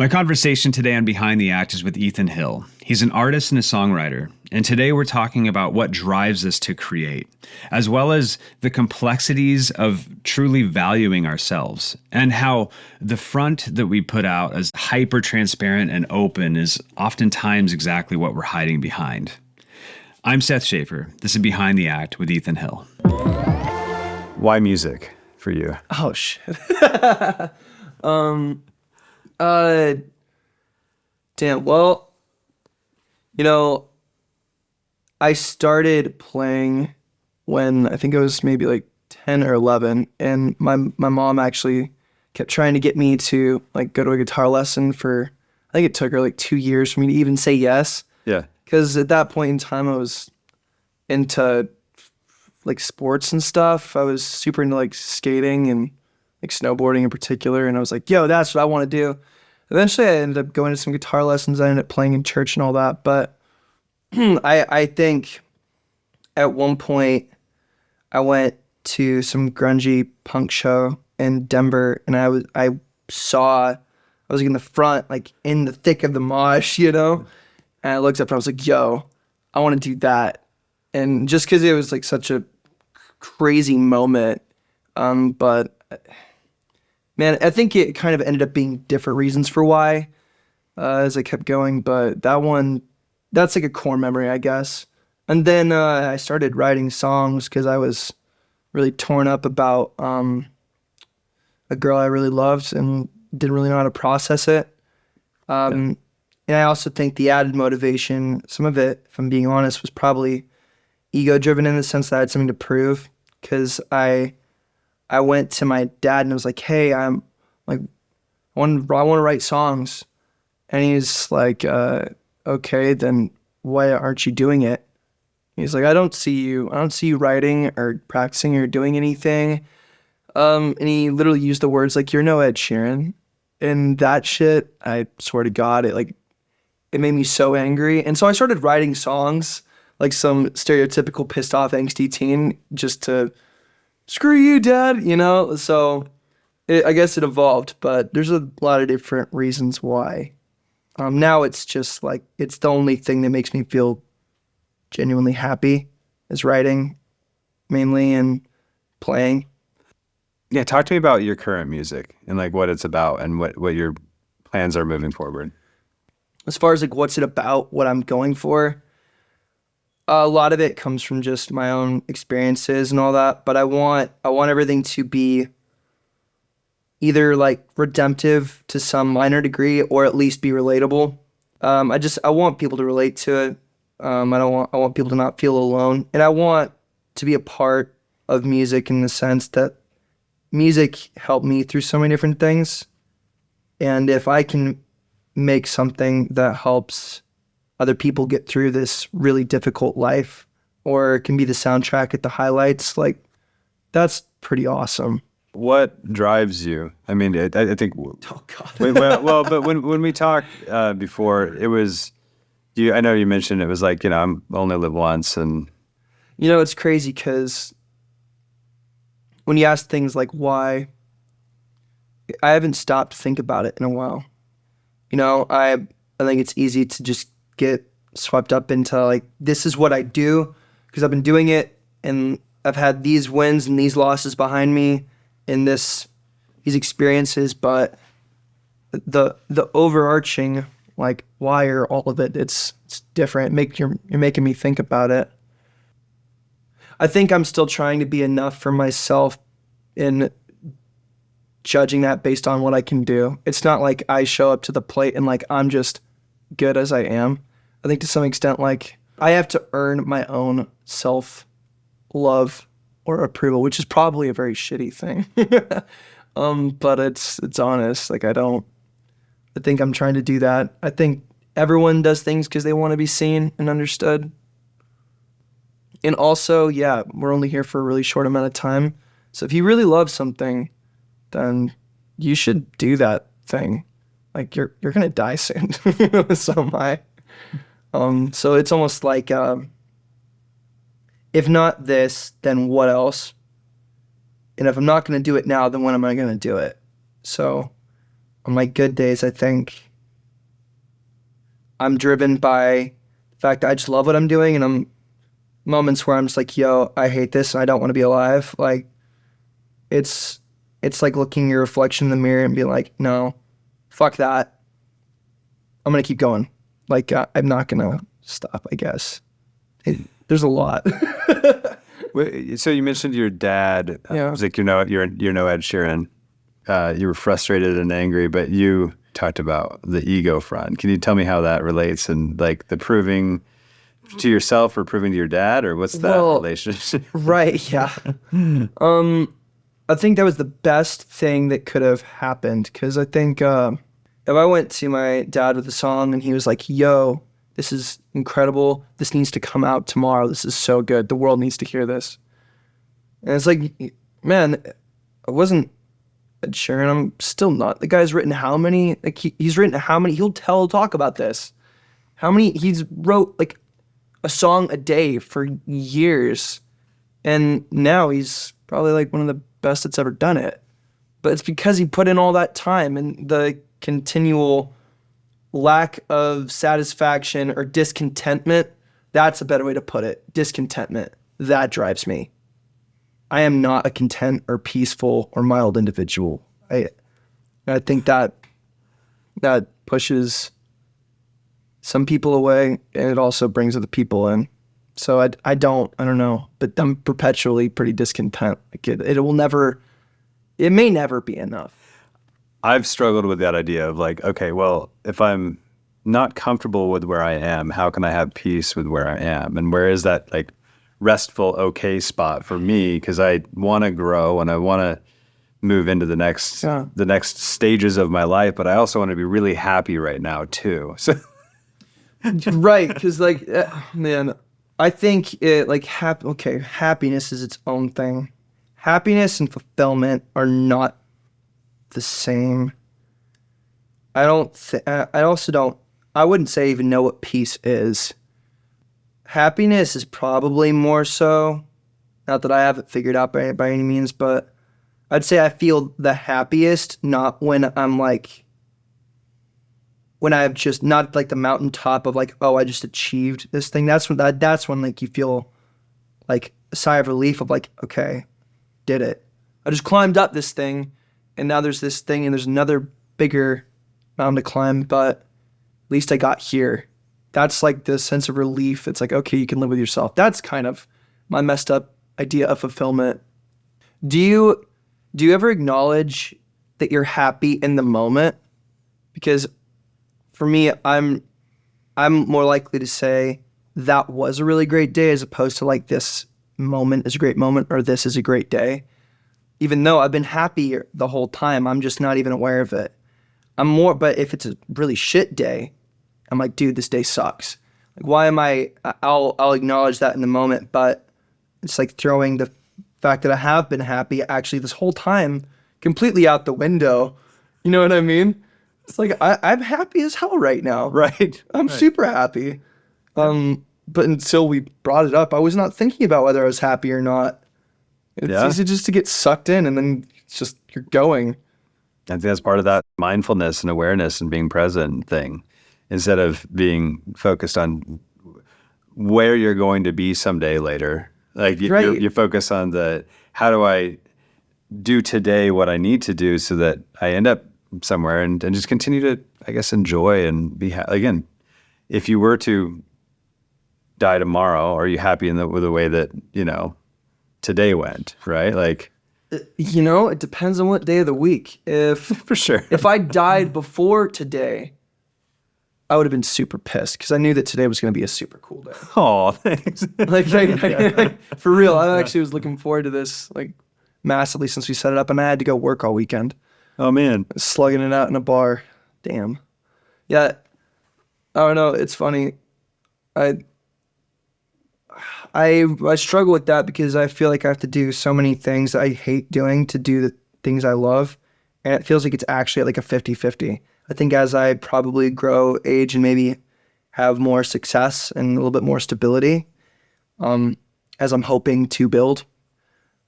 My conversation today on Behind the Act is with Ethan Hill. He's an artist and a songwriter, and today we're talking about what drives us to create, as well as the complexities of truly valuing ourselves, and how the front that we put out as hyper-transparent and open is oftentimes exactly what we're hiding behind. I'm Seth Schaefer. This is Behind the Act with Ethan Hill. Why music for you? Oh, shit. Damn. Well, I started playing when I think I was maybe like 10 or 11, and my mom actually kept trying to get me to like go to a guitar lesson for, I think it took her like 2 years for me to even say yes. Yeah. Because at that point in time, I was into like sports and stuff. I was super into like skating and like snowboarding in particular, and I was like, yo, that's what I want to do. Eventually, I ended up going to some guitar lessons. I ended up playing in church and all that. But I think at one point, I went to some grungy punk show in Denver, and I was like in the front, like in the thick of the mosh, And I looked up and I was like, yo, I want to do that. And just because it was like such a crazy moment, but man, I think it kind of ended up being different reasons for why as I kept going, but that's like a core memory, I guess. And then I started writing songs because I was really torn up about a girl I really loved and didn't really know how to process it. And I also think the added motivation, some of it, if I'm being honest, was probably ego-driven in the sense that I had something to prove, because I went to my dad and I was like, hey, I want to write songs. And he's like, okay, then why aren't you doing it? He's like, I don't see you writing or practicing or doing anything. And he literally used the words like, you're no Ed Sheeran. And that shit, I swear to God, it made me so angry. And so I started writing songs like some stereotypical pissed off angsty teen just to screw you, Dad, So I guess it evolved, but there's a lot of different reasons why. Now it's just like, it's the only thing that makes me feel genuinely happy is writing, mainly, and playing. Yeah, talk to me about your current music and like what it's about and what your plans are moving forward. As far as like what's it about, what I'm going for, a lot of it comes from just my own experiences and all that, but I want everything to be either like redemptive to some minor degree or at least be relatable. I want people to relate to it. I want people to not feel alone, and I want to be a part of music in the sense that music helped me through so many different things, and if I can make something that helps other people get through this really difficult life, or it can be the soundtrack at the highlights, like that's pretty awesome. What drives you? I mean, I think. Oh God. well, but when we talked before, it was you. I know you mentioned it was like I'm only live once, and it's crazy because when you ask things like why, I haven't stopped to think about it in a while. I think it's easy to just get swept up into like, this is what I do because I've been doing it and I've had these wins and these losses behind me in these experiences, but the overarching like why or all of it, it's different. You're making me think about it. I think I'm still trying to be enough for myself in judging that based on what I can do. It's not like I show up to the plate and like I'm just good as I am. I think to some extent like I have to earn my own self-love or approval, which is probably a very shitty thing. But it's honest. Like I think I'm trying to do that. I think everyone does things because they want to be seen and understood. And also, yeah, we're only here for a really short amount of time. So if you really love something, then you should do that thing. Like you're gonna die soon. So am I. So it's almost like if not this, then what else? And if I'm not going to do it now, then when am I going to do it? So on my good days, I think I'm driven by the fact that I just love what I'm doing, and I'm moments where I'm just like, yo, I hate this and I don't want to be alive. Like it's like looking your reflection in the mirror and being like, no, fuck that. I'm gonna keep going. Like I'm not gonna stop, I guess. There's a lot. So you mentioned your dad. Yeah. It was like, you're no Ed Sheeran. You were frustrated and angry, but you talked about the ego front. Can you tell me how that relates, and like the proving to yourself or proving to your dad, or what's that relationship? Right, yeah. I think that was the best thing that could have happened, because I think if I went to my dad with a song and he was like, yo, this is incredible, this needs to come out tomorrow, this is so good, the world needs to hear this. And it's like, man, I wasn't Ed Sheeran, I'm still not. The guy's written how many, like he's written how many, he'll talk about this. How many, he's wrote like a song a day for years. And now he's probably like one of the best that's ever done it. But it's because he put in all that time, and the continual lack of satisfaction or discontentment, that's a better way to put it. Discontentment. That drives me. I am not a content or peaceful or mild individual. I think that pushes some people away, and it also brings other people in. So I don't know, but I'm perpetually pretty discontent. Like it may never be enough. I've struggled with that idea of like, okay, well, if I'm not comfortable with where I am, how can I have peace with where I am? And where is that like restful, okay spot for me? Because I want to grow and I want to move into the next stages of my life, but I also want to be really happy right now too. So right, because like, man, I think it like happiness is its own thing. Happiness and fulfillment are not the same. I wouldn't say even know what peace is. Happiness is probably more so, not that I have it figured out by any means, but I'd say I feel the happiest not when I'm like, when I've just not like the mountaintop of like, oh, I just achieved this thing. That's when like you feel like a sigh of relief of like, okay, did it. I just climbed up this thing, and now there's this thing, and there's another bigger mountain to climb, but at least I got here. That's like the sense of relief. It's like, okay, you can live with yourself. That's kind of my messed up idea of fulfillment. Do you ever acknowledge that you're happy in the moment? Because for me, I'm more likely to say that was a really great day as opposed to like this moment is a great moment or this is a great day. Even though I've been happy the whole time, I'm just not even aware of it. But if it's a really shit day, I'm like, dude, this day sucks. Like, why am I'll acknowledge that in the moment, but it's like throwing the fact that I have been happy actually this whole time completely out the window. You know what I mean? It's like, I'm happy as hell right now. right. I'm super happy. But until we brought it up, I was not thinking about whether I was happy or not. It's easy just to get sucked in, and then it's just, you're going. I think that's part of that mindfulness and awareness and being present thing, instead of being focused on where you're going to be someday later. Like you focus on how do I do today what I need to do so that I end up somewhere and just continue to, I guess, enjoy and be again, if you were to die tomorrow, are you happy with the way that, today went, right? Like, it depends on what day of the week. If for sure. If I died before today, I would have been super pissed because I knew that today was going to be a super cool day. Oh, thanks. like, for real, I actually was looking forward to this like massively since we set it up, and I had to go work all weekend. Oh man, slugging it out in a bar. Damn. Yeah. I don't know. It's funny. I struggle with that because I feel like I have to do so many things that I hate doing to do the things I love, and it feels like it's actually at like a 50-50. I think as I probably grow, age, and maybe have more success and a little bit more stability, as I'm hoping to build,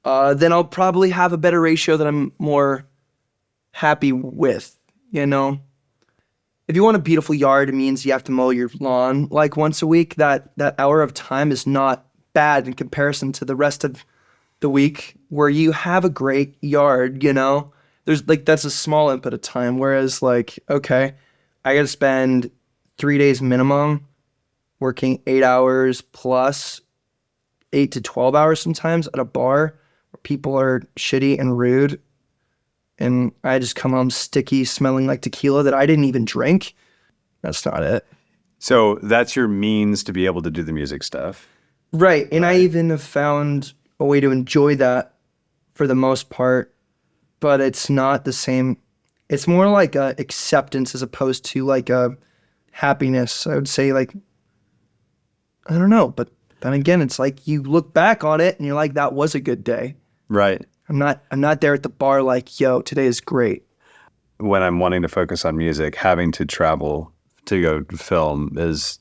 then I'll probably have a better ratio that I'm more happy with, if you want a beautiful yard, it means you have to mow your lawn like once a week. That hour of time is not bad in comparison to the rest of the week where you have a great yard, There's like, that's a small input of time. Whereas like, okay, I got to spend 3 days minimum working 8 hours plus 8 to 12 hours sometimes at a bar where people are shitty and rude. And I just come home sticky, smelling like tequila that I didn't even drink. That's not it. So that's your means to be able to do the music stuff. Right. And I even have found a way to enjoy that for the most part, but it's not the same. It's more like a acceptance as opposed to like a happiness. I would say like, I don't know, but then again, it's like you look back on it and you're like, that was a good day. Right. I'm not there at the bar like, yo, today is great. When I'm wanting to focus on music, having to travel to go film is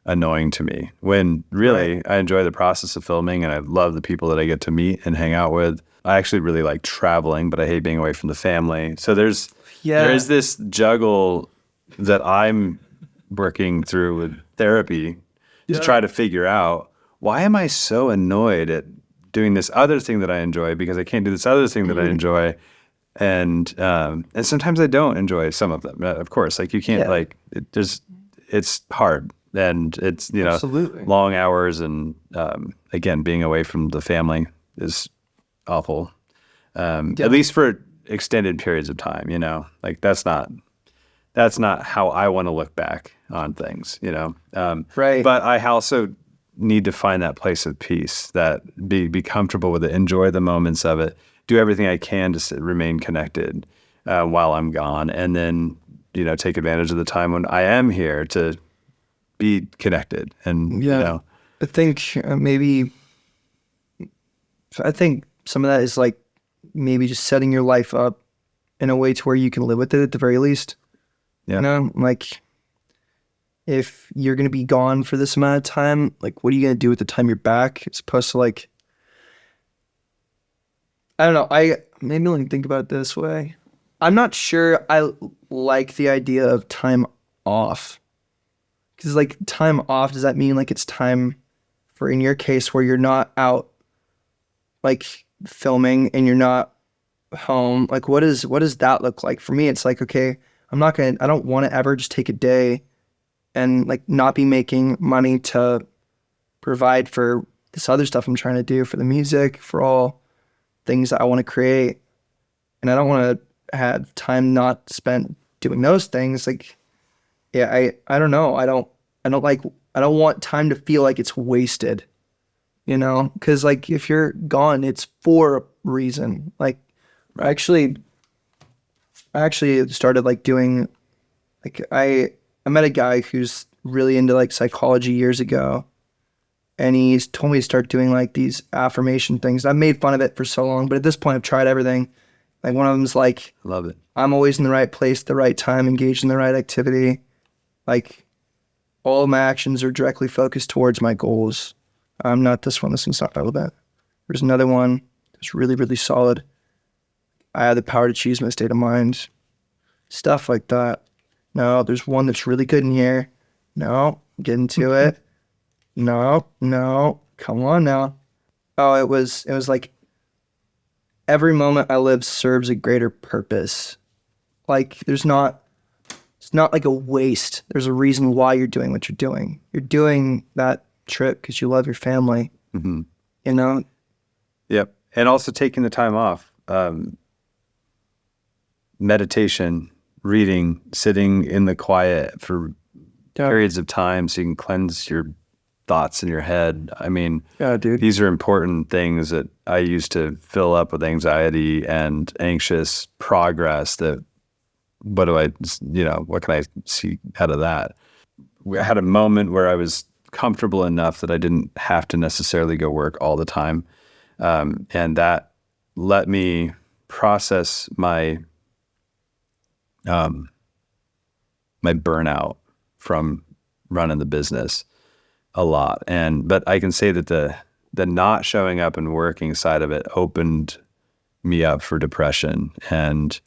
annoying to me. When really I enjoy the process of filming and I love the people that I get to meet and hang out with. I actually really like traveling, but I hate being away from the family. So there is this juggle that I'm working through with therapy to try to figure out, why am I so annoyed at doing this other thing that I enjoy because I can't do this other thing that I enjoy. And sometimes I don't enjoy some of them. Of course, like you can't it's hard and it's, Absolutely. long hours. And again, being away from the family is awful. At least for extended periods of time, like that's not how I want to look back on things, Right. But I also need to find that place of peace, that be comfortable with it, enjoy the moments of it, do everything I can to remain connected while I'm gone, and then take advantage of the time when I am here to be connected. And I think I think some of that is like maybe just setting your life up in a way to where you can live with it at the very least. Like if you're going to be gone for this amount of time, like what are you going to do with the time you're back? As opposed to like, I don't know. Maybe let me think about it this way. I'm not sure I like the idea of time off. Because like time off, does that mean like it's time for, in your case, where you're not out like filming and you're not home? Like what does that look like? For me, it's like, okay, I don't want to ever just take a day and like not be making money to provide for this other stuff I'm trying to do, for the music, for all things that I want to create. And I don't want to have time not spent doing those things. Like, I don't know. I don't want time to feel like it's wasted, because like if you're gone, it's for a reason. Like I actually started like doing, like I met a guy who's really into like psychology years ago, and he's told me to start doing like these affirmation things. I've made fun of it for so long, but at this point I've tried everything. Like one of them's like, love it. I'm always in the right place at the right time, engaged in the right activity. Like all of my actions are directly focused towards my goals. Not this one. This one's not relevant. There's another one that's really, really solid. I have the power to choose my state of mind. Stuff like that. No, there's one that's really good in here. No, get into it. No, come on now. Oh, it was like every moment I live serves a greater purpose. Like it's not like a waste. There's a reason why you're doing what you're doing. You're doing that trip because you love your family. Mm-hmm. Yep. And also taking the time off. Meditation, reading, sitting in the quiet for periods of time so you can cleanse your thoughts in your head. I mean, dude. These are important things that I used to fill up with anxiety and anxious progress. What can I see out of that? I had a moment where I was comfortable enough that I didn't have to necessarily go work all the time. And that let me process my burnout from running the business a lot. But I can say that the not showing up and working side of it opened me up for depression and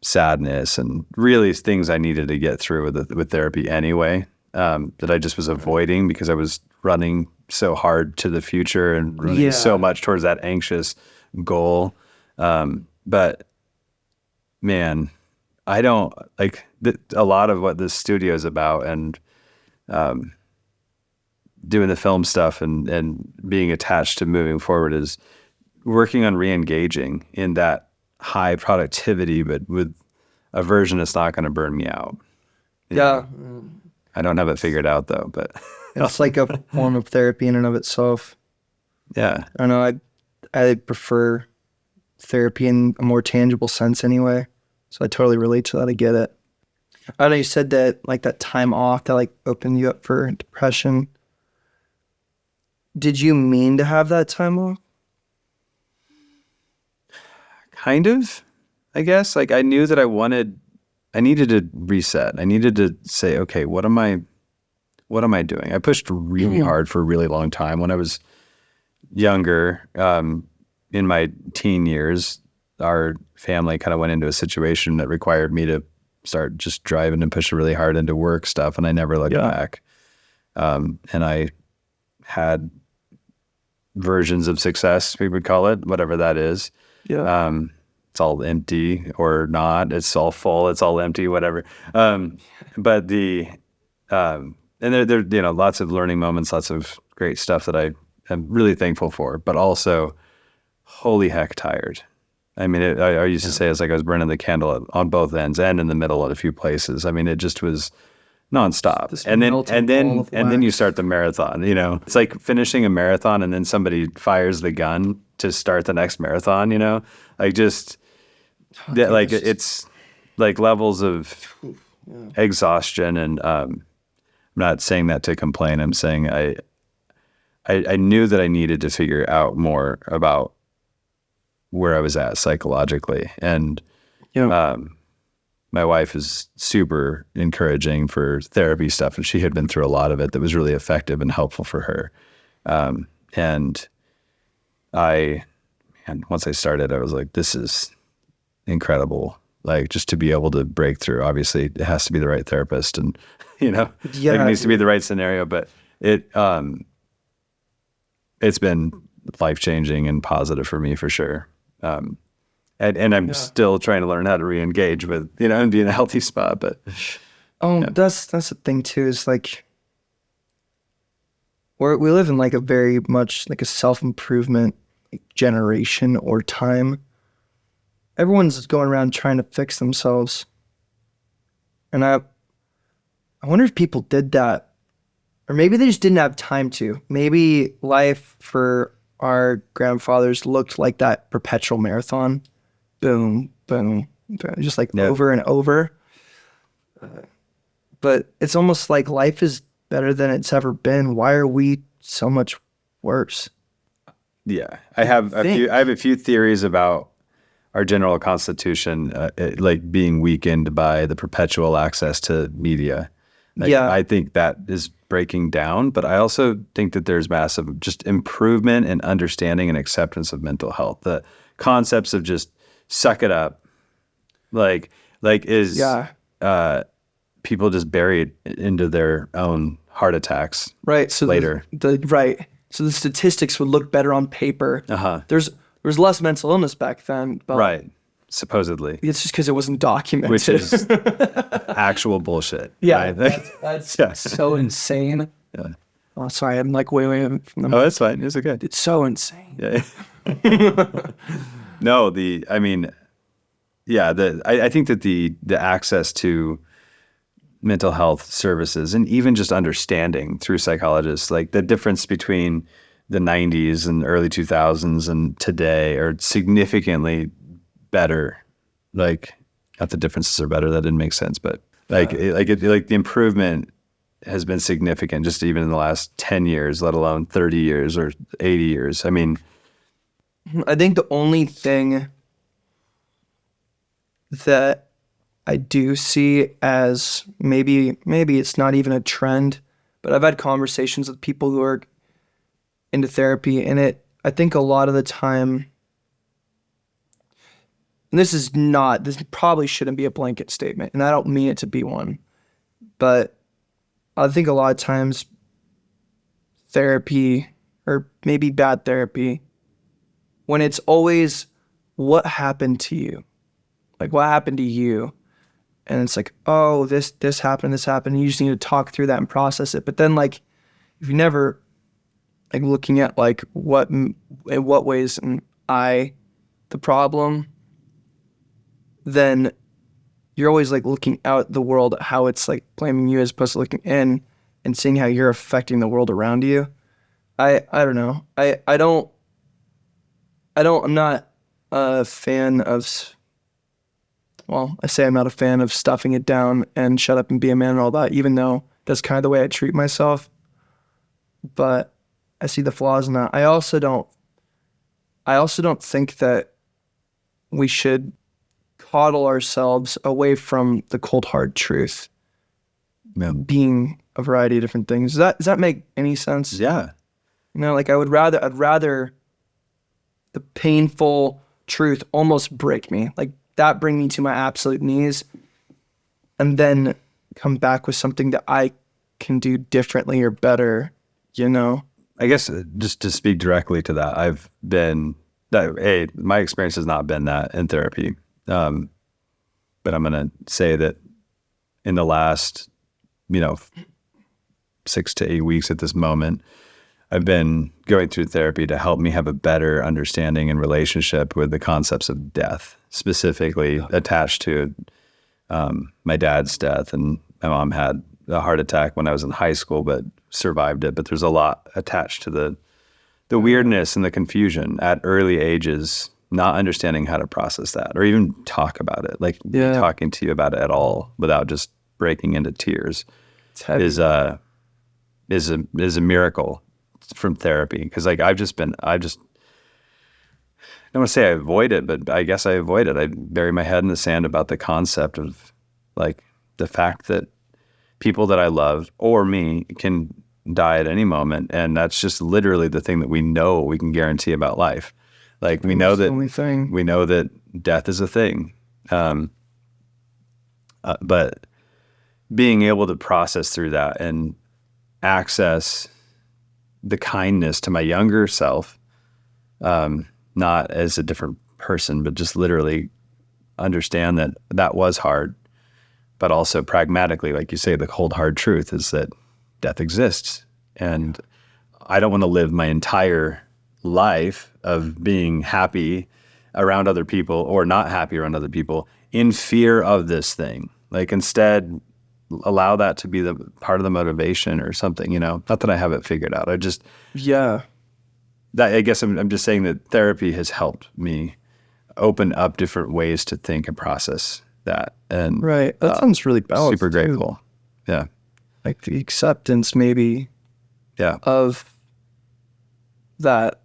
sadness and really things I needed to get through with therapy anyway, that I just was avoiding because I was running so hard to the future and running so much towards that anxious goal. But man, I don't like a lot of what this studio is about, and doing the film stuff and being attached to moving forward is working on re-engaging in that high productivity, but with a version that's not going to burn me out. Yeah. I don't have it figured out though, but It's like a form of therapy in and of itself. yeah. I don't know. I prefer therapy in a more tangible sense anyway. So I totally relate to that. I get it. I know you said that like that time off that like opened you up for depression. Did you mean to have that time off? Kind of, I guess. Like I knew that I needed to reset. I needed to say, okay, what am I doing? I pushed really hard for a really long time when I was younger. In my teen years, our family kind of went into a situation that required me to start just driving and pushing really hard into work stuff, and I never looked back. And I had versions of success, we would call it, whatever that is. Yeah. It's all empty or not. It's all full. It's all empty, whatever. But and there, lots of learning moments, lots of great stuff that I am really thankful for, but also holy heck tired. I mean, I used to say it's like I was burning the candle on both ends and in the middle at a few places. I mean, it just was nonstop. And then you start the marathon, it's like finishing a marathon and then somebody fires the gun to start the next marathon, like just like it's like levels of exhaustion. And I'm not saying that to complain. I'm saying I knew that I needed to figure out more about where I was at psychologically. And my wife is super encouraging for therapy stuff, and she had been through a lot of it that was really effective and helpful for her. And once I started, I was like, this is incredible. Like just to be able to break through, obviously it has to be the right therapist and, like it needs to be the right scenario, but it's been life-changing and positive for me for sure. And I'm still trying to learn how to re-engage with, and be in a healthy spot. But that's the thing too, is like we live in like a very much like a self-improvement generation or time. Everyone's going around trying to fix themselves. And I wonder if people did that, or maybe they just didn't have time to. Maybe life for our grandfathers looked like that perpetual marathon. Boom, boom, boom, just like over and over. But it's almost like life is better than it's ever been. Why are we so much worse? Yeah, I have a few theories about our general constitution, like being weakened by the perpetual access to media. I think that is breaking down, but I also think that there's massive just improvement in understanding and acceptance of mental health. The concepts of just suck it up, people just bury it into their own heart attacks. Right. So later, So the statistics would look better on paper. There's less mental illness back then. But right. Supposedly. It's just because it wasn't documented. Which is actual bullshit. Yeah. Right? That's so insane. Yeah. Oh, sorry. I'm like way from the... Oh, that's fine. It's okay. It's so insane. Yeah. No, I think that the access to mental health services and even just understanding through psychologists, like the difference between the 90s and early 2000s and today are significantly better. Like, not the differences are better, that didn't make sense, but the improvement has been significant just even in the last 10 years, let alone 30 years or 80 years. I mean, I think the only thing that I do see as maybe it's not even a trend, but I've had conversations with people who are into therapy, and I think a lot of the time and this probably shouldn't be a blanket statement, and I don't mean it to be one, but I think a lot of times therapy, or maybe bad therapy, when it's always what happened to you, like what happened to you, and it's like, oh, this happened, and you just need to talk through that and process it. But then, like, if you never, like, looking at, like, in what ways am I the problem, then you're always, like, looking out at the world, how it's, like, blaming you as opposed to looking in and seeing how you're affecting the world around you. I don't know. I'm not a fan of, well, I say I'm not a fan of stuffing it down and shut up and be a man and all that, even though that's kind of the way I treat myself. But I see the flaws in that. I also don't think that we should coddle ourselves away from the cold hard truth. Yeah. Being a variety of different things. Does that make any sense? Yeah. You know, like I'd rather the painful truth almost break me. Like that bring me to my absolute knees, and then come back with something that I can do differently or better, you know? I guess just to speak directly to that, my experience has not been that in therapy. But I'm going to say that in the last, 6 to 8 weeks at this moment, I've been going through therapy to help me have a better understanding and relationship with the concepts of death, specifically attached to my dad's death. And my mom had a heart attack when I was in high school, but survived it. But there's a lot attached to the weirdness and the confusion at early ages, not understanding how to process that or even talk about it, like talking to you about it at all without just breaking into tears is a miracle from therapy. Because like I don't want to say I avoid it, but I guess I avoid it. I bury my head in the sand about the concept of like the fact that people that I love or me can die at any moment, and that's just literally the thing that we know we can guarantee about life. Like we know that death is a thing, but being able to process through that and access the kindness to my younger self, not as a different person, but just literally understand that was hard, but also pragmatically, like you say, the cold hard truth is that death exists, and I don't want to live my entire life of being happy around other people or not happy around other people in fear of this thing. Like instead, allow that to be the part of the motivation or something, not that I have it figured out. I guess I'm just saying that therapy has helped me open up different ways to think and process that. And right. That sounds really balanced. Super grateful. Too. Yeah. Like the acceptance maybe of that,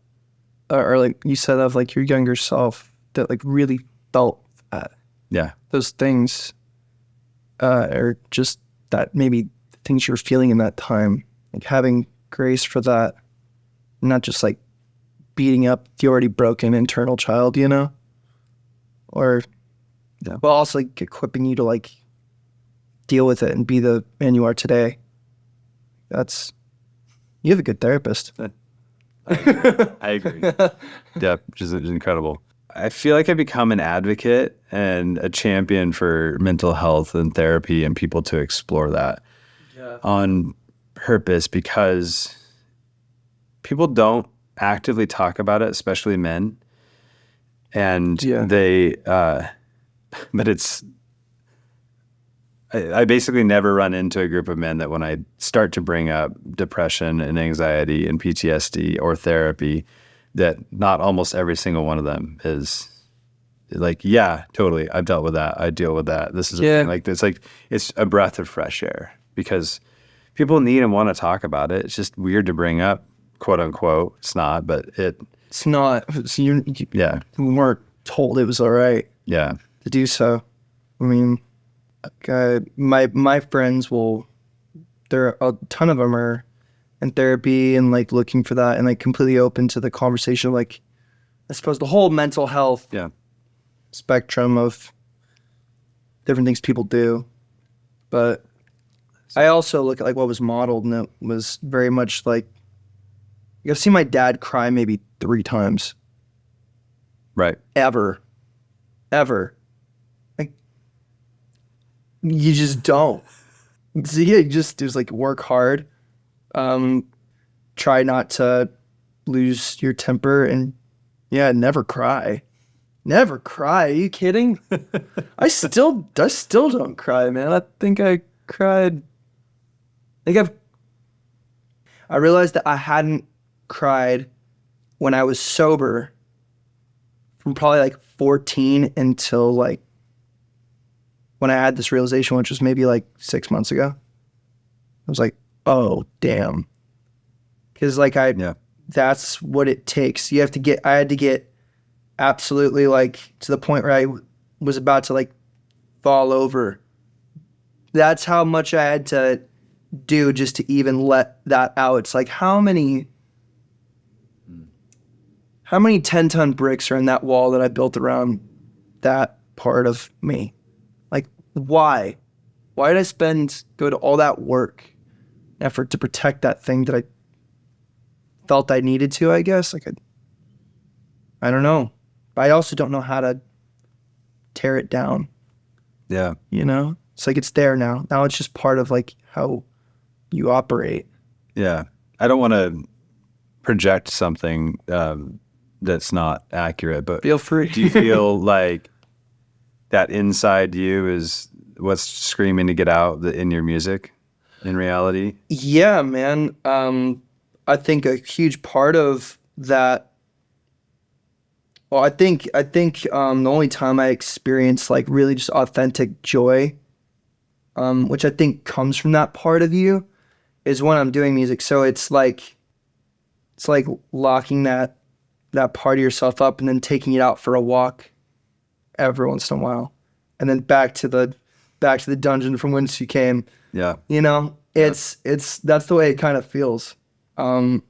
or like you said, of like your younger self that like really felt that. Yeah. Those things, or just that maybe things you were feeling in that time, like having grace for that, not just like beating up the already broken internal child, or but also like equipping you to like deal with it and be the man you are today. You have a good therapist. I agree. Yeah, which is incredible. I feel like I've become an advocate and a champion for mental health and therapy and people to explore that on purpose, because people don't actively talk about it, especially men. And I basically never run into a group of men that when I start to bring up depression and anxiety and PTSD or therapy, that not almost every single one of them is like, yeah, totally. I've dealt with that. I deal with that. This is a thing. Like it's a breath of fresh air, because people need and want to talk about it. It's just weird to bring up, quote unquote. It's not, but it's not. You weren't told it was all right. Yeah. To do so. I mean, my friends there are a ton of them are in therapy and like looking for that and like completely open to the conversation of like, I suppose the whole mental health spectrum of different things people do. But I also look at like what was modeled, and it was very much like, I've seen my dad cry maybe 3 times. Right. Ever. Like, you just don't. So yeah, you just like work hard. Try not to lose your temper, and yeah, never cry. Never cry. Are you kidding? I still don't cry, man. I think I cried. I realized that I hadn't cried when I was sober from probably like 14 until like when I had this realization, which was maybe like 6 months ago. I was like, oh, damn. Because like that's what it takes. I had to get absolutely like to the point where I was about to like fall over. That's how much I had to do just to even let that out. It's like how many 10-ton bricks are in that wall that I built around that part of me? Like, why? Why did I go to all that work, effort to protect that thing that I felt I needed to, I guess? Like, I don't know. But I also don't know how to tear it down. Yeah. You know? It's like it's there now. Now it's just part of like how you operate. Yeah. I don't want to project something that's not accurate, but Feel free. do you feel like that inside you is what's screaming to get out in your music in reality? Yeah, man. I think a huge part of that. Well, I think the only time I experience like really just authentic joy, which I think comes from that part of you, is when I'm doing music. So it's like locking that part of yourself up and then taking it out for a walk every once in a while, and then back to the dungeon from whence you came. Yeah. You know, it's that's the way it kind of feels. But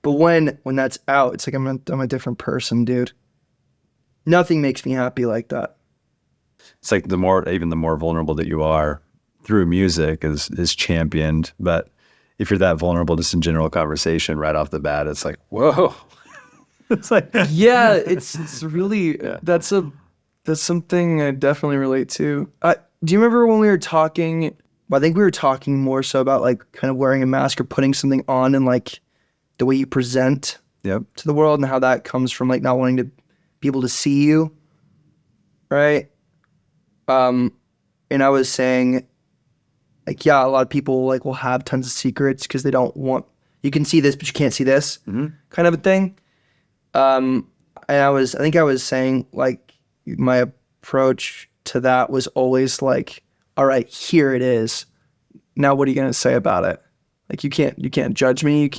when that's out, it's like I'm a different person, dude. Nothing makes me happy like that. It's like the more vulnerable that you are through music is championed. But if you're that vulnerable just in general conversation right off the bat, it's like, whoa. It's like, yeah, it's really, that's something I definitely relate to. Do you remember when we were talking? I think we were talking more so about like kind of wearing a mask or putting something on and like the way you present to the world, and how that comes from like not wanting people to see you, right? And I was saying, like, yeah, a lot of people like will have tons of secrets because they don't want, you can see this but you can't see this, kind of a thing. And I think I was saying like my approach to that was always like, all right, here it is. Now what are you gonna say about it? Like you can't judge me. You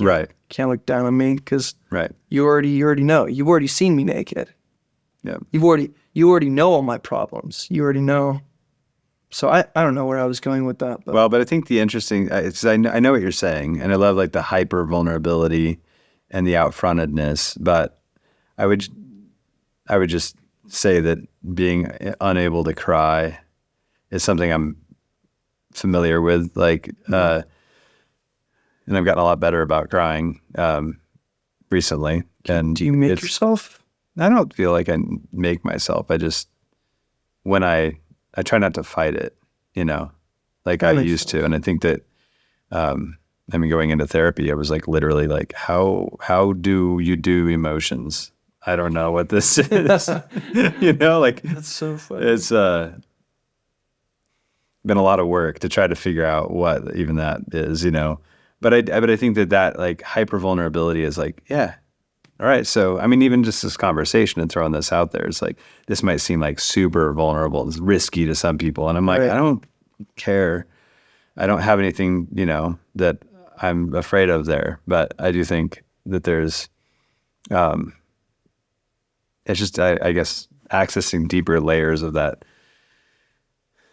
can't look down on me because you already know. You've already seen me naked. Yeah. You already know all my problems. You already know. So I don't know where I was going with that. But. Well, but I think the interesting, I know what you're saying, and I love like the hyper vulnerability and the outfrontedness. But I would just say that being unable to cry is something I'm familiar with. Like, and I've gotten a lot better about crying recently. And do you make yourself? I don't feel like I make myself. I just I try not to fight it, you know, like I used to. And I think that, going into therapy, I was like, literally like, how do you do emotions? I don't know what this is, you know, like that's so funny. It's been a lot of work to try to figure out what even that is, you know, but I think that like hyper vulnerability is like, yeah. All right. So, I mean, even just this conversation and throwing this out there, it's like, this might seem like super vulnerable. It's risky to some people. And I'm like, I don't care. I don't have anything, you know, that I'm afraid of there. But I do think that there's, it's just, I guess, accessing deeper layers of that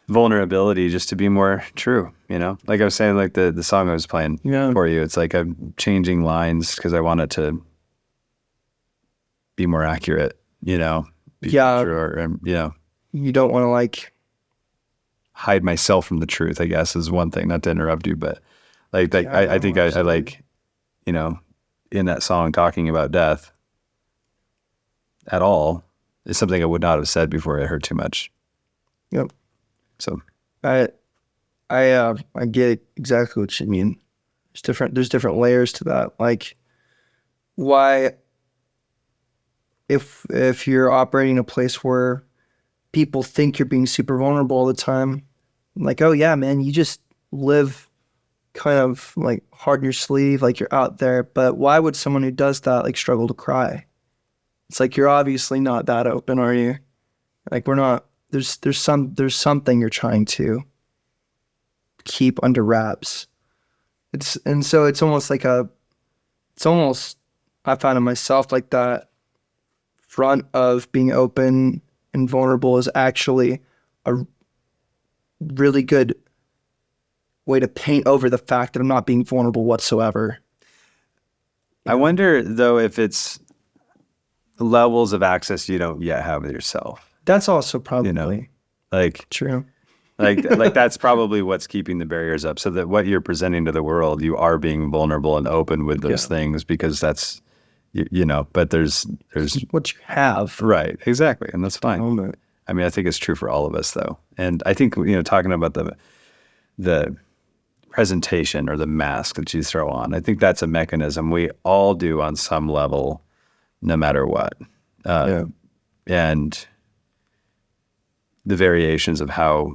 vulnerability just to be more true, you know? Like I was saying, like the song I was playing for you, it's like I'm changing lines because I want it to be more accurate, you know, Yeah. true, or You don't want to like, hide myself from the truth, I guess, is one thing. Not to interrupt you, but I think I like, in that song talking about death at all is something I would not have said before I heard too much. yep. So I get exactly what you mean. There's different layers to that. Like, why, if you're operating in a place where people think you're being super vulnerable all the time, like, oh yeah, man, you just live kind of like hard in your sleeve, like you're out there. But why would someone who does that like struggle to cry? It's like, you're obviously not that open, are you? Like, we're not. There's something you're trying to keep under wraps. So it's almost like I found in myself like that front of being open and vulnerable is actually a really good way to paint over the fact that I'm not being vulnerable whatsoever. I wonder though if it's levels of access you don't yet have with yourself. That's also probably Like true. like that's probably what's keeping the barriers up, so that what you're presenting to the world, you are being vulnerable and open with those things, because that's but there's What you have. right, exactly, and that's fine. Moment. I mean, I think it's true for all of us though. And I think talking about the presentation or the mask that you throw on, I think that's a mechanism we all do on some level, no matter what. And the variations of how,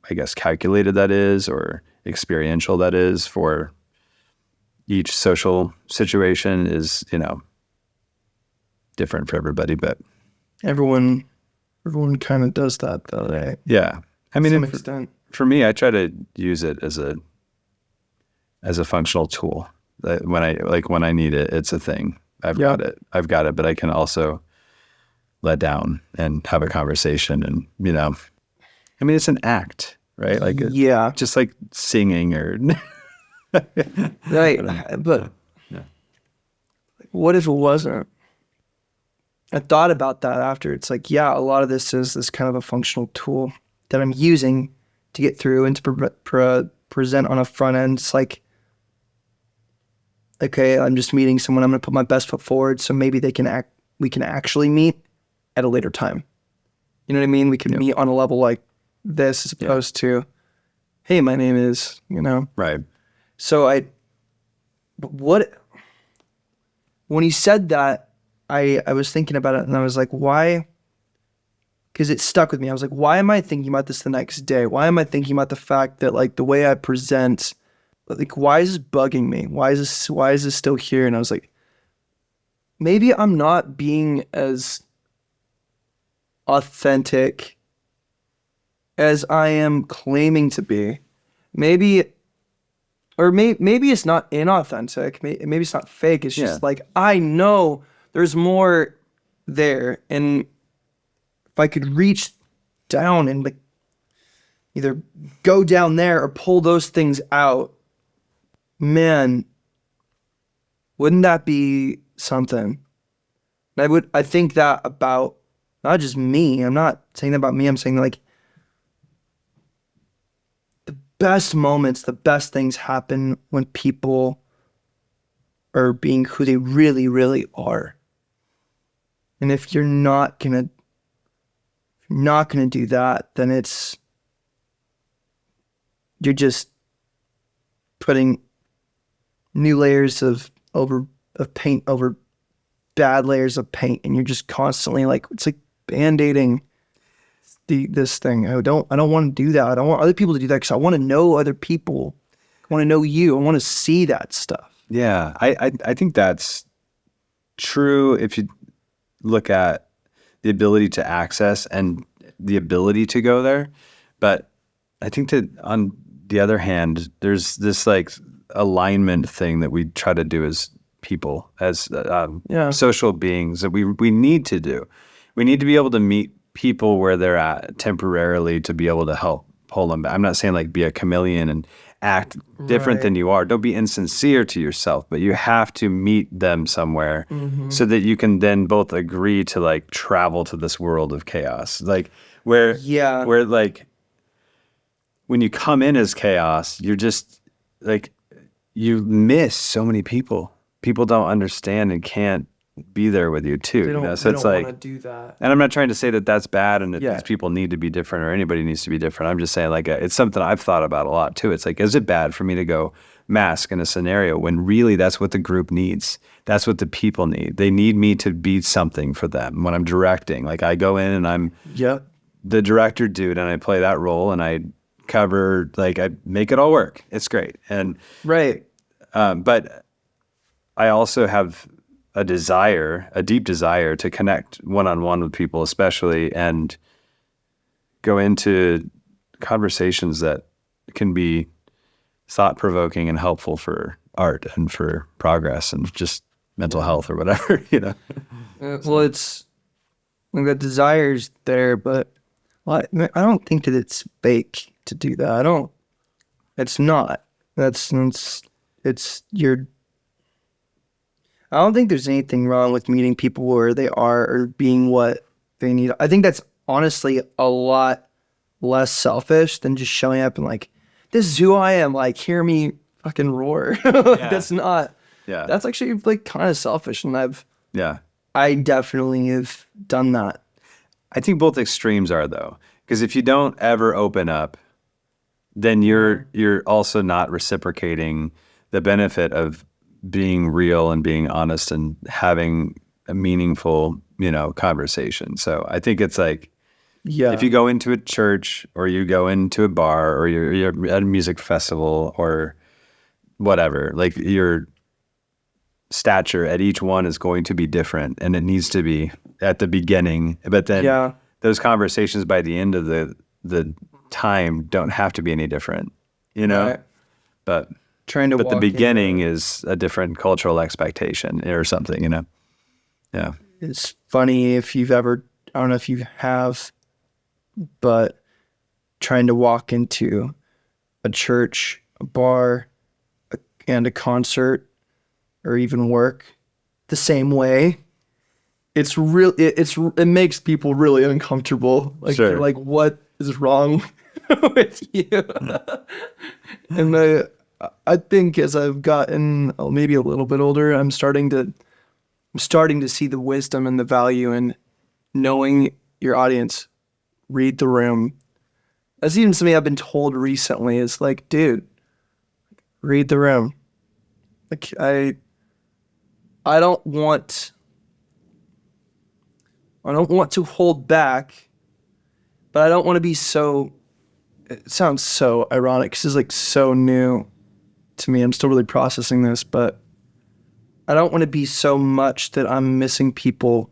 I guess, calculated that is or experiential that is for each social situation is, different for everybody. But Everyone kind of does that though, right? yeah, I mean, To some extent. for me, I try to use it as a functional tool. That when I need it, it's a thing. I've got it, but I can also let down and have a conversation, and I mean, it's an act, right? Like just like singing or right. But what if it wasn't? I thought about that after. It's like, a lot of this is this kind of a functional tool that I'm using to get through and to present on a front end. It's like, okay, I'm just meeting someone. I'm going to put my best foot forward, so maybe we can actually meet at a later time. You know what I mean? We can meet on a level like this as opposed to, hey, my name is, right. So when he said that, I was thinking about it and I was like, why? Because it stuck with me. I was like, why am I thinking about this the next day? Why am I thinking about the fact that like the way I present, like, why is this bugging me? Why is this still here? And I was like, maybe I'm not being as authentic as I am claiming to be. Maybe it's not inauthentic. Maybe it's not fake. It's just like, I know there's more there. And if I could reach down and like either go down there or pull those things out, man, wouldn't that be something? And I think that about not just me. I'm not saying that about me. I'm saying like the best moments, the best things happen when people are being who they really, really are. And if you're not gonna do that, then you're just putting new layers of paint over bad layers of paint, and you're just constantly like, it's like band-aiding this thing. I don't want to do that. I don't want other people to do that because I want to know other people. I want to know you. I want to see that stuff. Yeah, I think that's true if you look at the ability to access and the ability to go there. But I think that on the other hand, there's this like alignment thing that we try to do as people, as social beings, that we need to do. We need to be able to meet people where they're at temporarily to be able to help pull them back. I'm not saying like be a chameleon and act different than you are. Don't be insincere to yourself, but you have to meet them somewhere so that you can then both agree to like travel to this world of chaos. Like where like when you come in as chaos, you're just like, you miss so many people. People don't understand and can't be there with you too. So it's like, want to do that. And I'm not trying to say that that's bad and that these people need to be different or anybody needs to be different. I'm just saying like it's something I've thought about a lot too. It's like, is it bad for me to go mask in a scenario when really that's what the group needs? That's what the people need. They need me to be something for them when I'm directing. Like I go in and I'm the director dude and I play that role and I cover, like I make it all work. It's great. And but I also have a deep desire to connect one-on-one with people, especially, and go into conversations that can be thought-provoking and helpful for art and for progress and just mental health or whatever, you know? Well, it's like the desire's there, but I don't think that it's fake to do that. It's not. It's your... I don't think there's anything wrong with meeting people where they are or being what they need. I think that's honestly a lot less selfish than just showing up and like, this is who I am. Like, hear me fucking roar. That's not. Yeah. That's actually like kind of selfish, and I definitely have done that. I think both extremes are though, because if you don't ever open up, then you're also not reciprocating the benefit of being real and being honest and having a meaningful, conversation. So I think it's like, if you go into a church or you go into a bar or you're at a music festival or whatever, like your stature at each one is going to be different, and it needs to be at the beginning. But then those conversations by the end of the time don't have to be any different, Right. But the beginning is a different cultural expectation or something, Yeah. It's funny if you've ever, I don't know if you have, but trying to walk into a church, a bar, and a concert, or even work the same way, it makes people really uncomfortable. Like they're like, what is wrong with you? And I think as I've gotten maybe a little bit older, I'm starting to see the wisdom and the value in knowing your audience, read the room. That's even something I've been told recently is like, dude, read the room. Like I don't want to hold back, but I don't want to be so, it sounds so ironic because it's like so new to me. I'm still really processing this, but I don't want to be so much that I'm missing people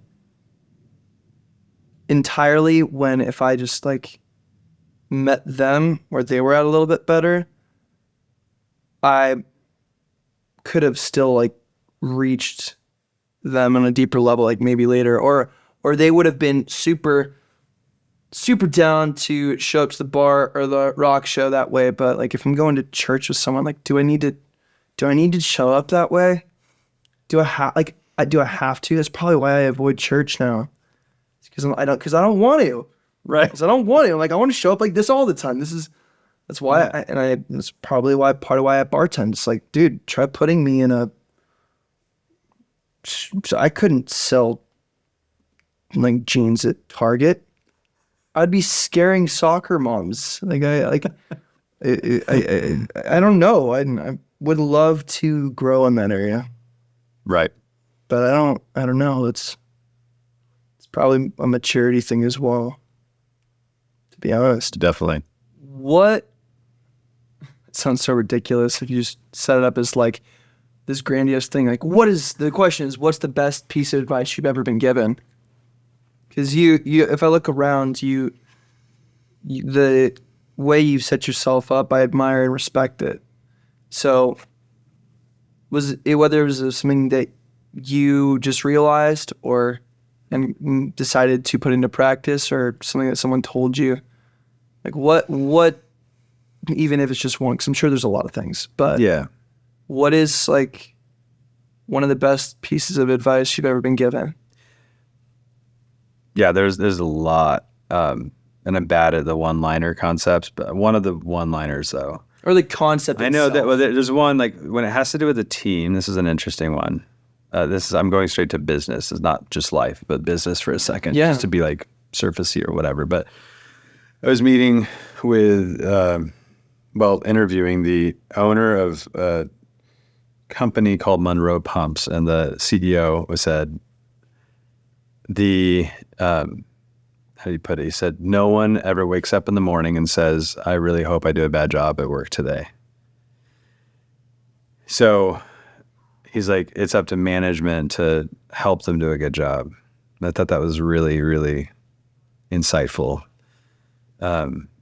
entirely when if I just like met them where they were at a little bit better, I could have still like reached them on a deeper level, like maybe later, or they would have been super down to show up to the bar or the rock show that way. But like if I'm going to church with someone, like do I need to show up that way? Do I have to? That's probably why I avoid church now. It's because I don't want to. Right. Because I don't want to. Like I want to show up like this all the time. That's why that's probably part of why I bartend. It's like, dude, try putting me in so I couldn't sell like jeans at Target. I'd be scaring soccer moms. Like I don't know. I would love to grow in that area. Right. But I don't know. It's probably a maturity thing as well, to be honest. Definitely. It sounds so ridiculous if you just set it up as like this grandiose thing. Like the question is, what's the best piece of advice you've ever been given? Because you, if I look around, the way you set yourself up, I admire and respect it. So, whether it was something that you just realized and decided to put into practice, or something that someone told you, like what even if it's just one, because I'm sure there's a lot of things. But Yeah. what is like one of the best pieces of advice you've ever been given? Yeah, there's a lot, and I'm bad at the one-liner concepts, but one of the one-liners though. Or the concept I know that itself. well, there's one like when it has to do with a team. This is an interesting one. I'm going straight to business. It's not just life, but business for a second, Yeah. just to be like surfacey or whatever. But I was meeting with, interviewing the owner of a company called Monroe Pumps, and the CEO said, how do you put it? He said, no one ever wakes up in the morning and says, I really hope I do a bad job at work today. So he's like, it's up to management to help them do a good job. And I thought that was really, really insightful,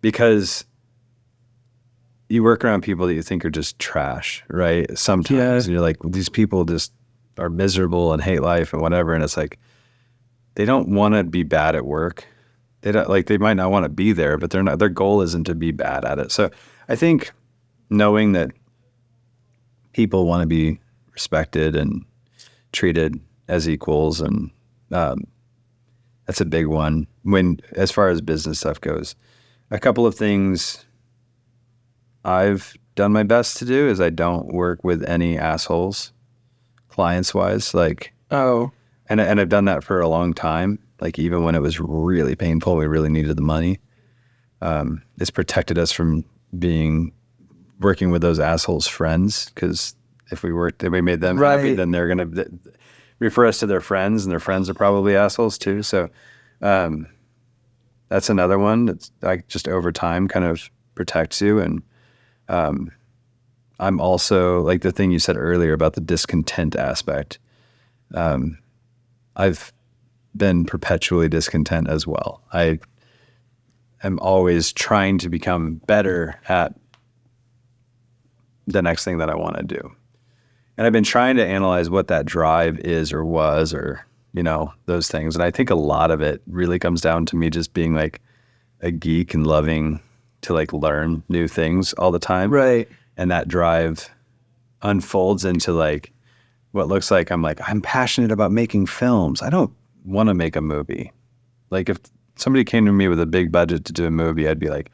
because you work around people that you think are just trash, right? Sometimes Yeah. and you're like, well, these people just are miserable and hate life and whatever. And it's like, they don't want to be bad at work. They don't like, they might not want to be there, but they're not, their goal isn't to be bad at it. So I think knowing that people want to be respected and treated as equals, and that's a big one as far as business stuff goes. A couple of things I've done my best to do is I don't work with any assholes, clients wise. Like, Oh, and I've done that for a long time. Like even when it was really painful, we really needed the money. It's protected us from working with those assholes' friends, because if we made them happy, Right. then they're gonna refer us to their friends, and their friends are probably assholes too. So that's another one that's like just over time kind of protects you. And I'm also like the thing you said earlier about the discontent aspect. I've been perpetually discontent as well. I am always trying to become better at the next thing that I want to do. And I've been trying to analyze what that drive is or was, or, those things. And I think a lot of it really comes down to me just being like a geek and loving to like learn new things all the time. right. And that drive unfolds into like what looks like I'm passionate about making films. I don't want to make a movie. Like if somebody came to me with a big budget to do a movie, I'd be like,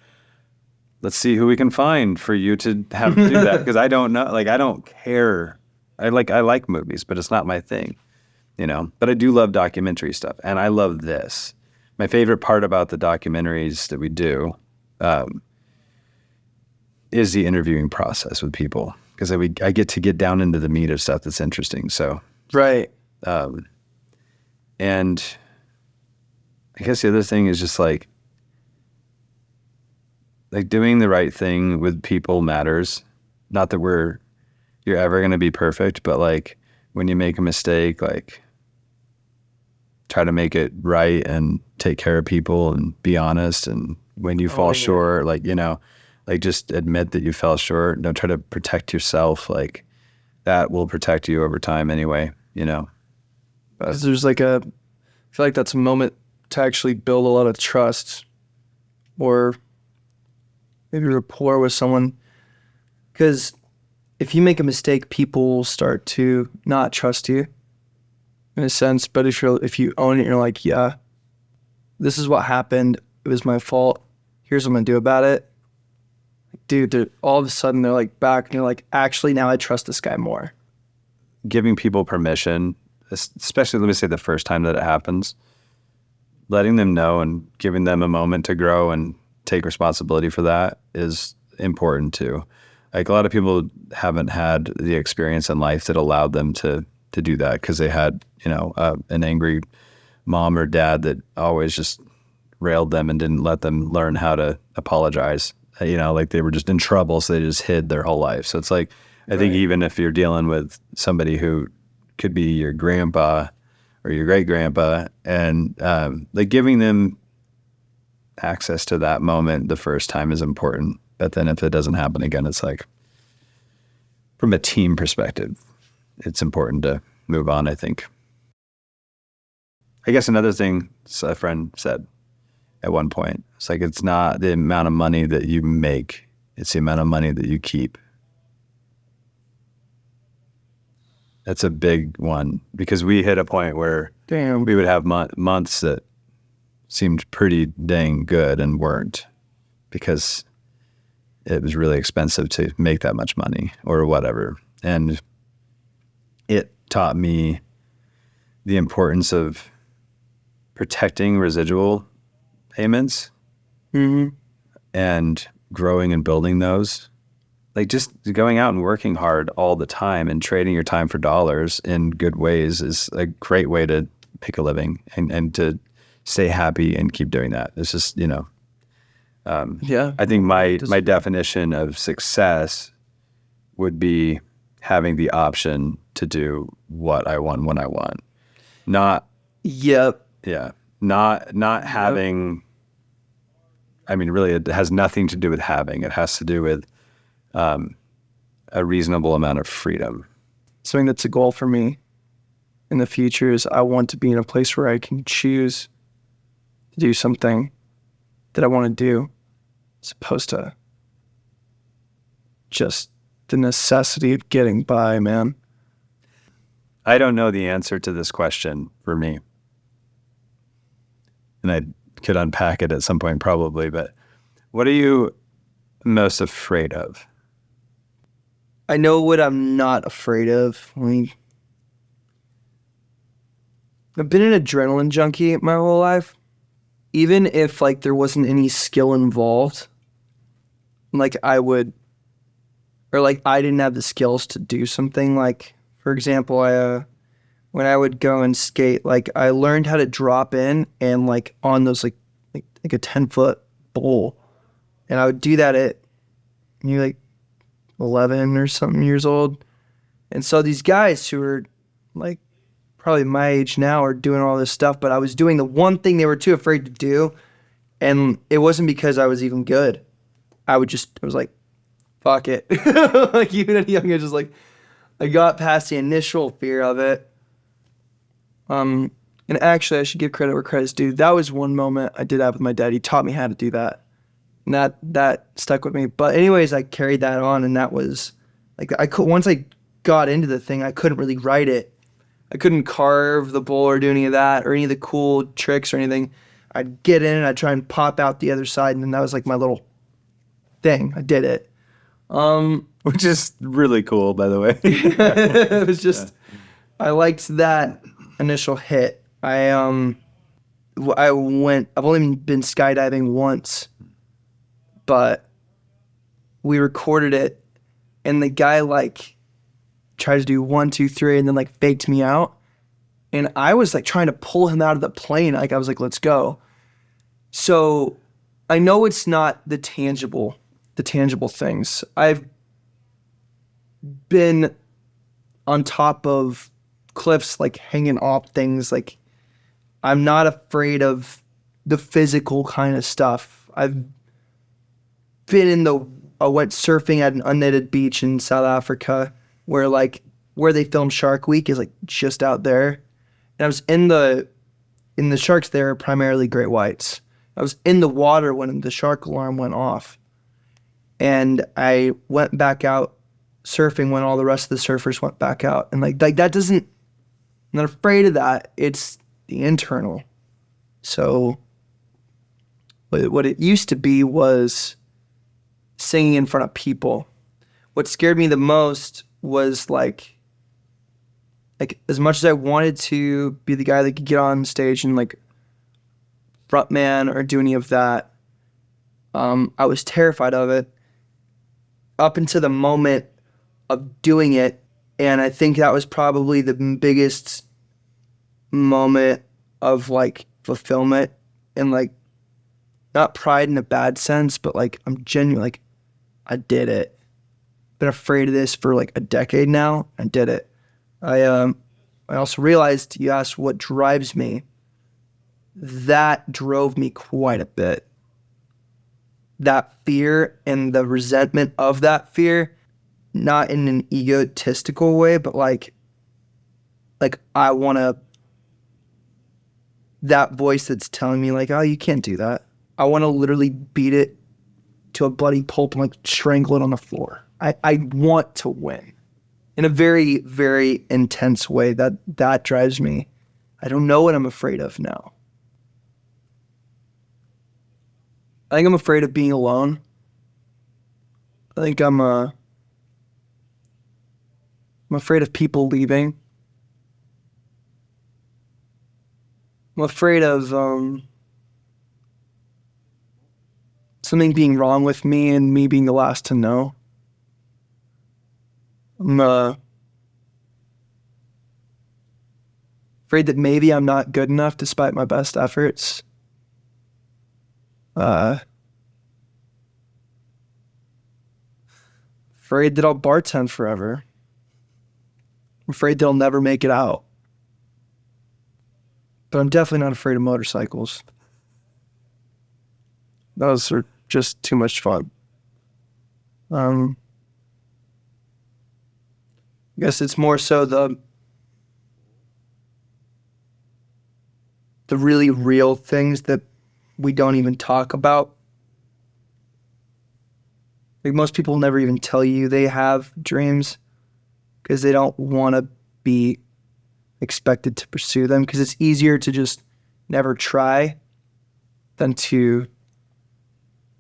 let's see who we can find for you to have do that. Because I don't know, like I don't care. I like movies, but it's not my thing, But I do love documentary stuff, and I love this. My favorite part about the documentaries that we do is the interviewing process with people, because I get to get down into the meat of stuff that's interesting. So, Right. and I guess the other thing is just like doing the right thing with people matters. Not that you're ever going to be perfect, but like when you make a mistake, like try to make it right and take care of people and be honest. And when you fall short, like just admit that you fell short. Don't try to protect yourself. Like that will protect you over time anyway, Because there's I feel like that's a moment to actually build a lot of trust, or maybe rapport with someone. Because if you make a mistake, people will start to not trust you in a sense. But if you own it, you're like, yeah, this is what happened. It was my fault. Here's what I'm gonna do about it. Dude, all of a sudden they're like back, and you're like, actually, now I trust this guy more. Giving people permission, especially let me say the first time that it happens, letting them know and giving them a moment to grow and take responsibility for that is important too. Like a lot of people haven't had the experience in life that allowed them to do that, because they had, an angry mom or dad that always just railed them and didn't let them learn how to apologize. Like they were just in trouble, so they just hid their whole life. So it's like, I think even if you're dealing with somebody who could be your grandpa or your great grandpa, and like giving them access to that moment the first time is important. But then if it doesn't happen again, it's like, from a team perspective, it's important to move on, I think. I guess another thing a friend said at one point, it's like, it's not the amount of money that you make, It's the amount of money that you keep. That's a big one, because we hit a point where we would have months that seemed pretty dang good and weren't, because it was really expensive to make that much money or whatever. And it taught me the importance of protecting residual payments and growing and building those. Like, just going out and working hard all the time and trading your time for dollars in good ways is a great way to make a living and to stay happy and keep doing that. It's just, I think my definition of success would be having the option to do what I want when I want. Not having, really it has nothing to do with having. It has to do with a reasonable amount of freedom. Something that's a goal for me in the future is I want to be in a place where I can choose to do something that I want to do, as opposed to just the necessity of getting by, man. I don't know the answer to this question for me. And I could unpack it at some point probably, but what are you most afraid of? I know what I'm not afraid of. I've been an adrenaline junkie my whole life. Even if there wasn't any skill involved, I didn't have the skills to do something. For example, when I would go and skate, I learned how to drop in and on those like a 10-foot bowl, and I would do that at 11 or something years old. And so these guys who are probably my age now are doing all this stuff, but I was doing the one thing they were too afraid to do. And it wasn't because I was even good. I was like, fuck it. Even at a young age, I got past the initial fear of it. And actually I should give credit where credit's due. That was one moment I did have with my dad. He taught me how to do that. And that stuck with me. But anyways, I carried that on, and that was once I got into the thing, I couldn't really write it. I couldn't carve the bowl or do any of that or any of the cool tricks or anything. I'd get in and I'd try and pop out the other side, and then that was my little thing. I did it. Which is really cool, by the way. It was just, I liked that initial hit. I've only been skydiving once, but we recorded it, and the guy tried to do 1, 2, 3, and then faked me out. And I was trying to pull him out of the plane. I was like, let's go. So I know it's not the tangible things. I've been on top of cliffs, hanging off things. I'm not afraid of the physical kind of stuff. I've been I went surfing at an unnetted beach in South Africa where they filmed Shark Week is just out there. And I was in the sharks there are primarily great whites. I was in the water when the shark alarm went off. And I went back out surfing when all the rest of the surfers went back out. And that doesn't, I'm not afraid of that. It's the internal. So what it used to be was singing in front of people. What scared me the most was as much as I wanted to be the guy that could get on stage and frontman or do any of that, I was terrified of it up until the moment of doing it. And I think that was probably the biggest moment of fulfillment and not pride in a bad sense, but I'm genuine, I did it. Been afraid of this for a decade now. I did it. I also realized, you asked what drives me. That drove me quite a bit. That fear and the resentment of that fear, not in an egotistical way, but I want to, that voice that's telling me oh, you can't do that. I want to literally beat it to a bloody pulp and like strangle it on the floor. I want to win in a very, very intense way. That drives me. I don't know what I'm afraid of now. I think I'm afraid of being alone. I think I'm afraid of people leaving. I'm afraid of something being wrong with me and me being the last to know. I'm afraid that maybe I'm not good enough despite my best efforts. Afraid that I'll bartend forever. I'm afraid that I'll never make it out. But I'm definitely not afraid of motorcycles. Those are just too much fun. I guess it's more so the really real things that we don't even talk about. Like most people never even tell you they have dreams because they don't want to be expected to pursue them, because it's easier to just never try than to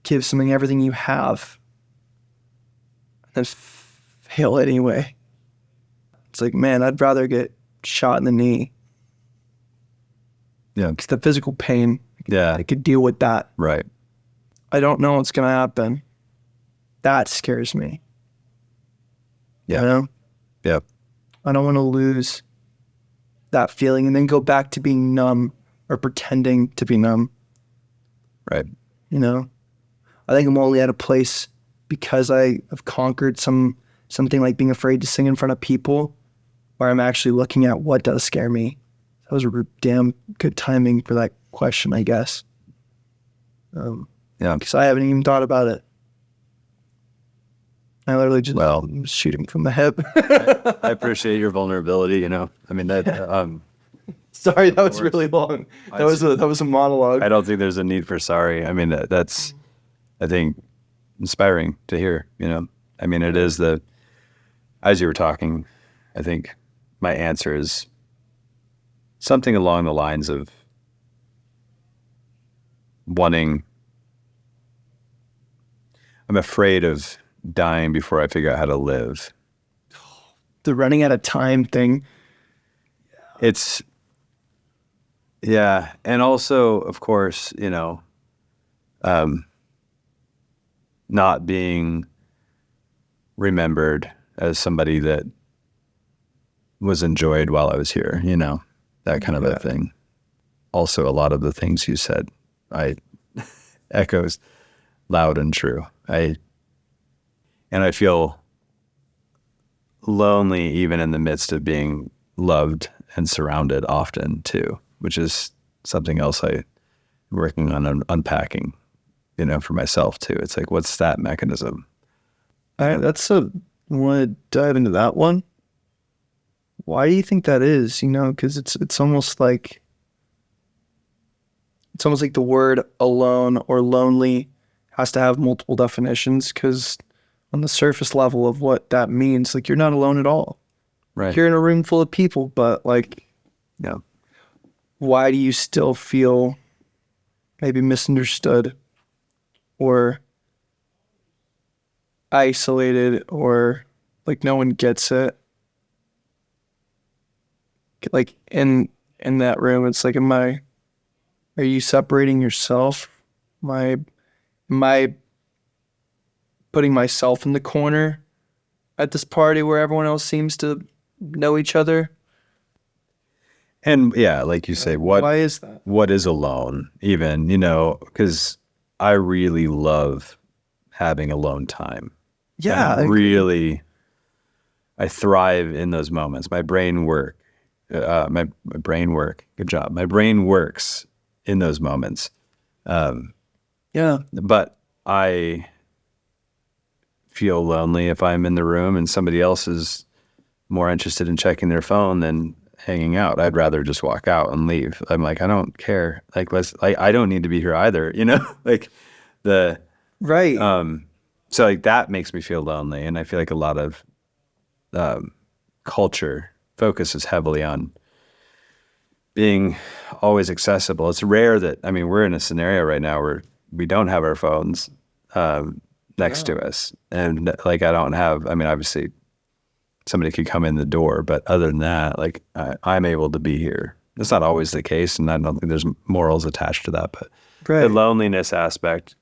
give something everything you have and then fail anyway. It's like, man, I'd rather get shot in the knee. Yeah. Because the physical pain, Yeah. I could deal with that. Right. I don't know what's going to happen. That scares me. Yeah. You know? Yep. I don't want to lose that feeling and then go back to being numb or pretending to be numb. Right. You know? I think I'm only at a place because I have conquered something like being afraid to sing in front of people, where I'm actually looking at what does scare me. That was a damn good timing for that question, I guess. Yeah. Because I haven't even thought about it. I literally just was shooting from the hip. I appreciate your vulnerability. You know, I mean that. Sorry, that was really long. That was a monologue. I don't think there's a need for sorry. I mean that's, I think, inspiring to hear. You know, I mean it is as you were talking, I think my answer is something along the lines of wanting. I'm afraid of dying before I figure out how to live. The running out of time thing. It's, yeah. And also, of course, you know, not being remembered as somebody that was enjoyed while I was here, you know, that kind of a thing. Also, a lot of the things you said, I echoes loud and true. I feel lonely even in the midst of being loved and surrounded often too, which is something else I'm working on unpacking, you know, for myself too. It's like, what's that mechanism? I want to dive into that one. Why do you think that is? You know, because it's almost like the word alone or lonely has to have multiple definitions, because on the surface level of what that means, like, you're not alone at all. Right. You're in a room full of people, but like, Yeah. why do you still feel maybe misunderstood or isolated, or like no one gets it? Like in that room, it's like, are you separating yourself? Am I putting myself in the corner at this party where everyone else seems to know each other? And yeah, like you say, why is that? What is alone even, you know, because I really love having alone time. Yeah. I thrive in those moments. My brain works. Good job. My brain works in those moments. Yeah. But I feel lonely if I'm in the room and somebody else is more interested in checking their phone than hanging out. I'd rather just walk out and leave. I'm like, I don't care. Like, I don't need to be here either. You know, like Right. So like that makes me feel lonely, and I feel like a lot of culture focuses heavily on being always accessible. It's rare that, I mean, we're in a scenario right now where we don't have our phones next to us, and like I don't have. I mean, obviously, somebody could come in the door, but other than that, like I'm able to be here. That's not always the case, and I don't think there's morals attached to that, but the loneliness aspect.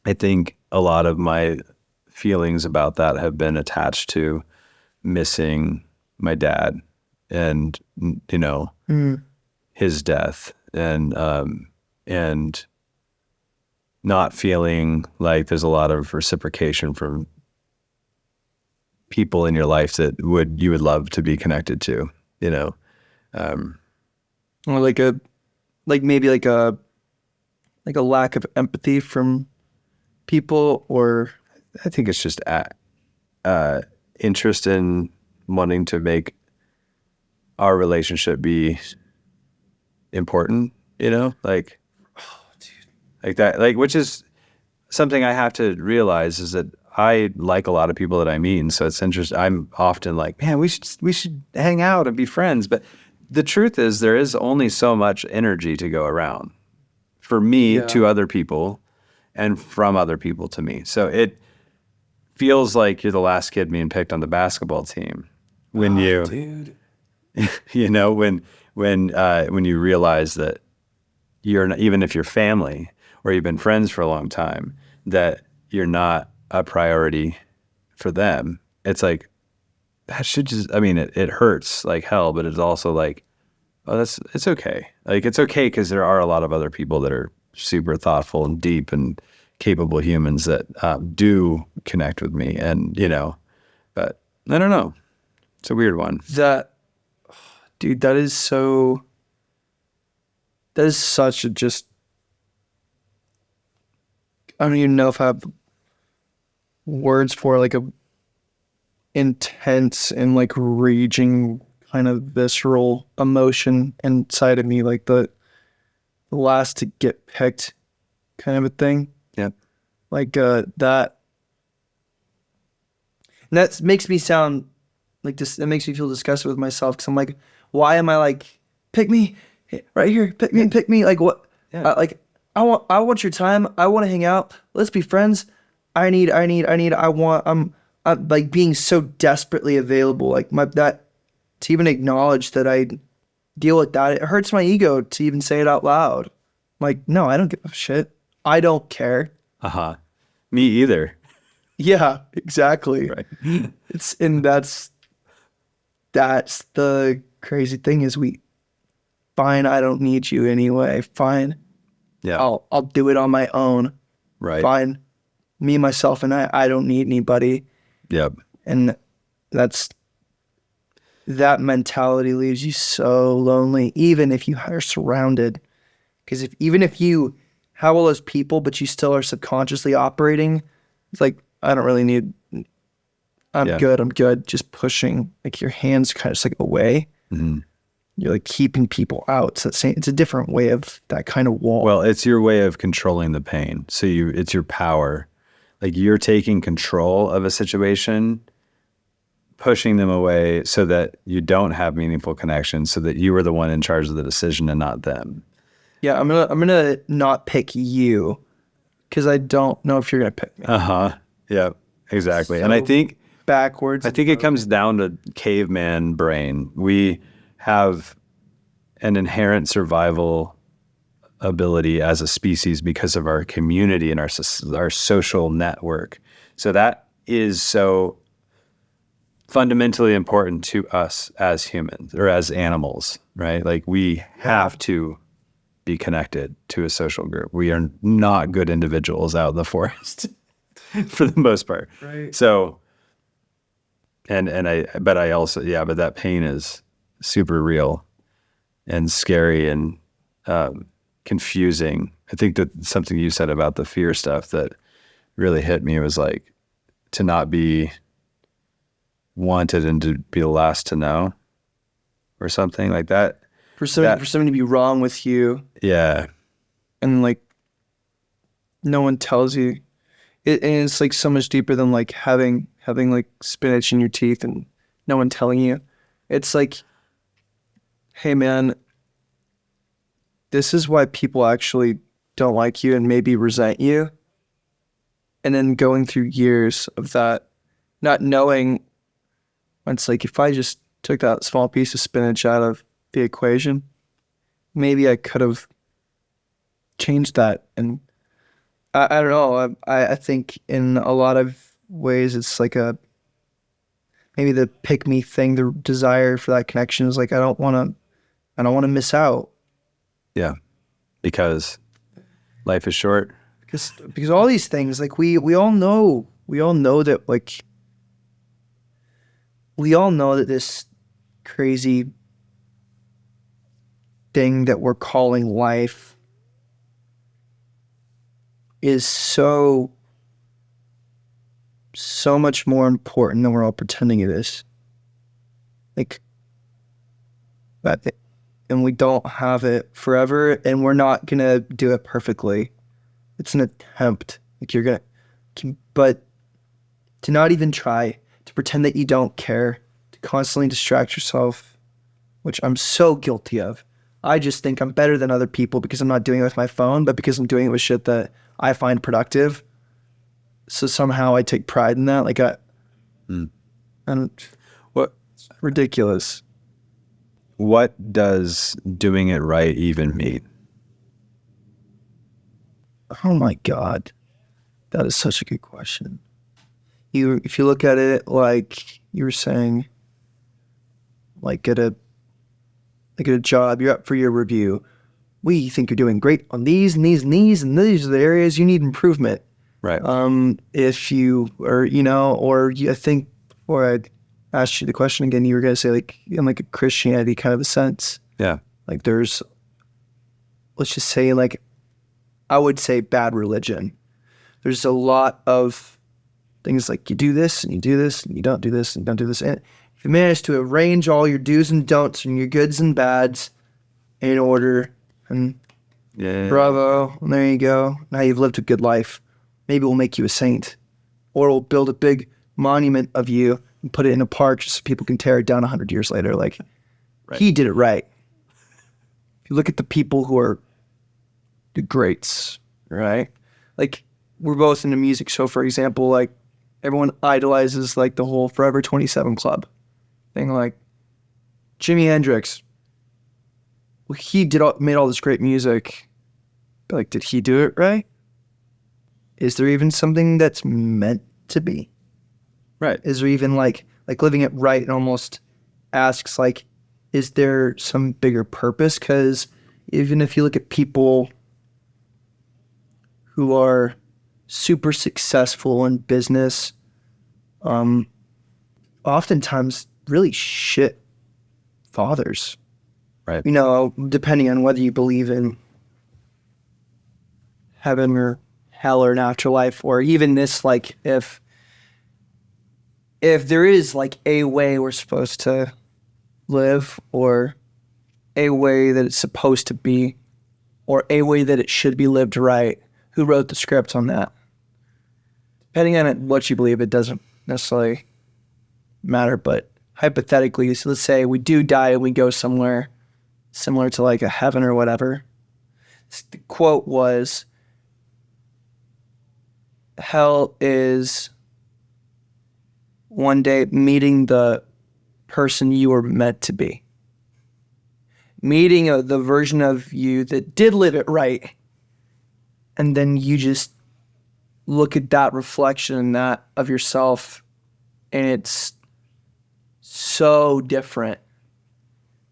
I think a lot of my feelings about that have been attached to missing my dad and, you know, his death, and not feeling like there's a lot of reciprocation from people in your life that you would love to be connected to, you know. Or maybe like a lack of empathy from people, or I think it's just interest in wanting to make our relationship be important, you know, like, like that, like, which is something I have to realize is that I like a lot of people that I meet. And so it's interesting. I'm often like, man, we should hang out and be friends. But the truth is there is only so much energy to go around for me to other people and from other people to me. So it feels like you're the last kid being picked on the basketball team when dude. you know, when you realize that you're not, even if you're family or you've been friends for a long time, that you're not a priority for them. It's like, that should just, I mean, it hurts like hell, but it's also like, oh, it's okay. Like, it's okay because there are a lot of other people that are super thoughtful and deep and capable humans that do connect with me. And, you know, but I don't know. It's a weird one. Dude, that is such a just, I don't even know if I have words for like a intense and like raging kind of visceral emotion inside of me, like the last to get picked kind of a thing. Yep. Like that. And that makes me sound like this. That makes me feel disgusted with myself because I'm like, why am I like, pick me right here, pick me. Like what? Yeah. I want your time. I want to hang out. Let's be friends. I'm like being so desperately available. Like that, to even acknowledge that I deal with that, it hurts my ego to even say it out loud. I'm like, no, I don't give a shit. I don't care. Me either. Yeah, exactly. Right. That's the crazy thing is fine, I don't need you anyway. Fine. Yeah. I'll do it on my own. Right. Fine. Me, myself, and I don't need anybody. Yep. And that mentality leaves you so lonely, even if you are surrounded. Because even if you have all those people, but you still are subconsciously operating, it's like, I don't really need, I'm good. Just pushing like your hands kind of just like away. Mm-hmm. You're like keeping people out. So it's a different way of that kind of wall. Well, it's your way of controlling the pain. So it's your power. Like you're taking control of a situation, pushing them away so that you don't have meaningful connections, so that you are the one in charge of the decision and not them. Yeah, I'm gonna not pick you because I don't know if you're gonna pick me. Yeah, exactly. So and I think backwards. I think it comes down to caveman brain. We have an inherent survival ability as a species because of our community and our social network. So that is so fundamentally important to us as humans or as animals, right? Like we have to be connected to a social group. We are not good individuals out in the forest for the most part. Right. So, but that pain is super real and scary and confusing. I think that something you said about the fear stuff that really hit me was like to not be wanted and to be the last to know or something like that. For something to be wrong with you. Yeah. And like no one tells you. And it's like so much deeper than like having like spinach in your teeth and no one telling you. It's like, hey man, this is why people actually don't like you and maybe resent you. And then going through years of that, not knowing, it's like if I just took that small piece of spinach out of the equation, maybe I could have changed that. And I don't know. I think in a lot of ways it's like maybe the pick me thing, the desire for that connection is like I don't want to miss out. Yeah, because life is short. Because all these things, like we all know that, like we all know that this crazy thing that we're calling life is so much more important than we're all pretending it is. Like, and we don't have it forever, and we're not gonna do it perfectly. It's an attempt. Like but to not even try, to pretend that you don't care, to constantly distract yourself, which I'm so guilty of. I just think I'm better than other people because I'm not doing it with my phone, but because I'm doing it with shit that I find productive. So somehow I take pride in that. Like and What it's ridiculous. What does doing it right even mean? Oh my God. That is such a good question. If you look at it like you were saying, like at a job, you're up for your review. We think you're doing great on these and these and these, and these are the areas you need improvement. Right. If you are, I think before I asked you the question again, you were going to say like in like a Christianity kind of a sense. Yeah. Like there's, let's just say like, I would say bad religion. There's a lot of things like you do this and you do this and you don't do this and you don't do this. And if you manage to arrange all your do's and don'ts and your goods and bads in order, and bravo, and there you go. Now you've lived a good life. Maybe we'll make you a saint, or we'll build a big monument of you and put it in a park just so people can tear it down 100 years later. Like, right. He did it right. If you look at the people who are the greats, right? Like, we're both into music. So, for example, like, everyone idolizes, like, the whole Forever 27 Club thing. Like, Jimi Hendrix, well, he made all this great music. But, like, did he do it right? Is there even something that's meant to be? Right. Is there even, like living it right and almost asks, like, is there some bigger purpose? Because even if you look at people who are super successful in business, oftentimes really shit fathers. Right. Depending on whether you believe in heaven or hell or an afterlife, or even this, like, if there is like a way we're supposed to live, or a way that it's supposed to be, or a way that it should be lived right, who wrote the script on that? Depending on what you believe, it doesn't necessarily matter, but hypothetically, so let's say we do die and we go somewhere similar to like a heaven or whatever. The quote was, hell is one day meeting the person you were meant to be. Meeting the version of you that did live it right. And then you just look at that reflection in that of yourself, and it's so different.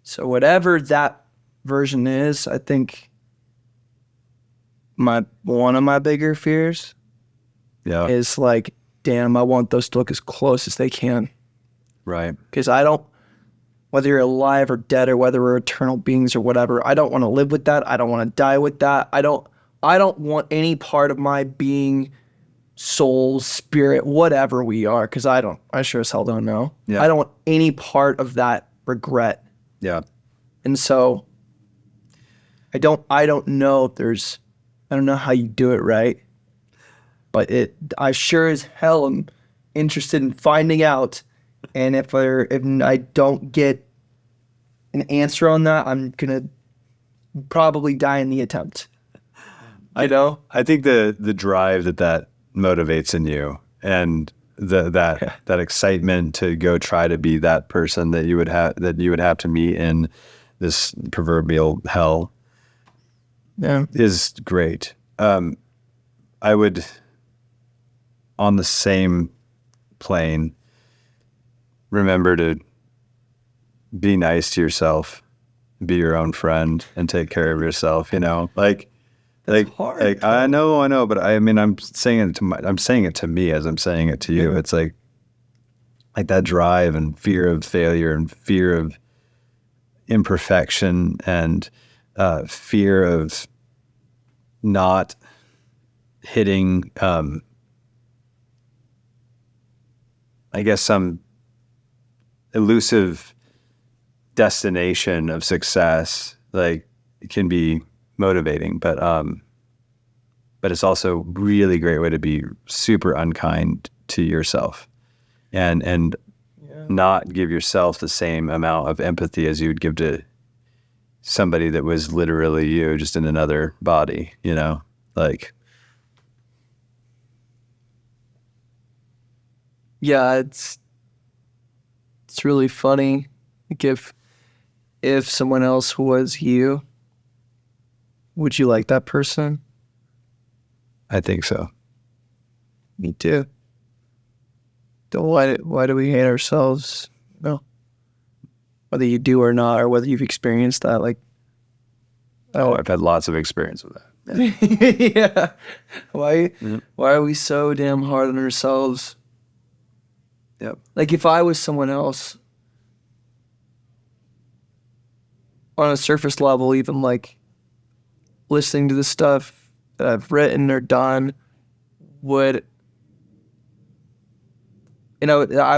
So whatever that version is, I think one of my bigger fears is like, damn, I want those to look as close as they can. Right. Because whether you're alive or dead, or whether we're eternal beings or whatever, I don't want to live with that. I don't want to die with that. I don't want any part of my being, soul, spirit, whatever we are, because I sure as hell don't know. Yeah. I don't want any part of that regret. Yeah. And so I don't know if I don't know how you do it right. but I sure as hell am interested in finding out. And if I don't get an answer on that, I'm gonna probably die in the attempt. I think the drive that motivates in you, and that excitement to go try to be that person that you would have to meet in this proverbial hell, is great. I would, on the same plane, remember to be nice to yourself, be your own friend, and take care of yourself. That's hard. I know, but I'm saying it to me as I'm saying it to you. It's like that drive and fear of failure and fear of imperfection and fear of not hitting, I guess, some elusive destination of success. Like, it can be motivating, but it's also a really great way to be super unkind to yourself and not give yourself the same amount of empathy as you would give to somebody that was literally you, just in another body, like. Yeah, it's really funny. Like, if someone else was you, would you like that person? I think so. Me too. Why do we hate ourselves? No. Whether you do or not, or whether you've experienced that, like. I've had lots of experience with that. Yeah. Why are we so damn hard on ourselves? Yep. Like, if I was someone else, on a surface level, even like listening to the stuff that I've written or done, I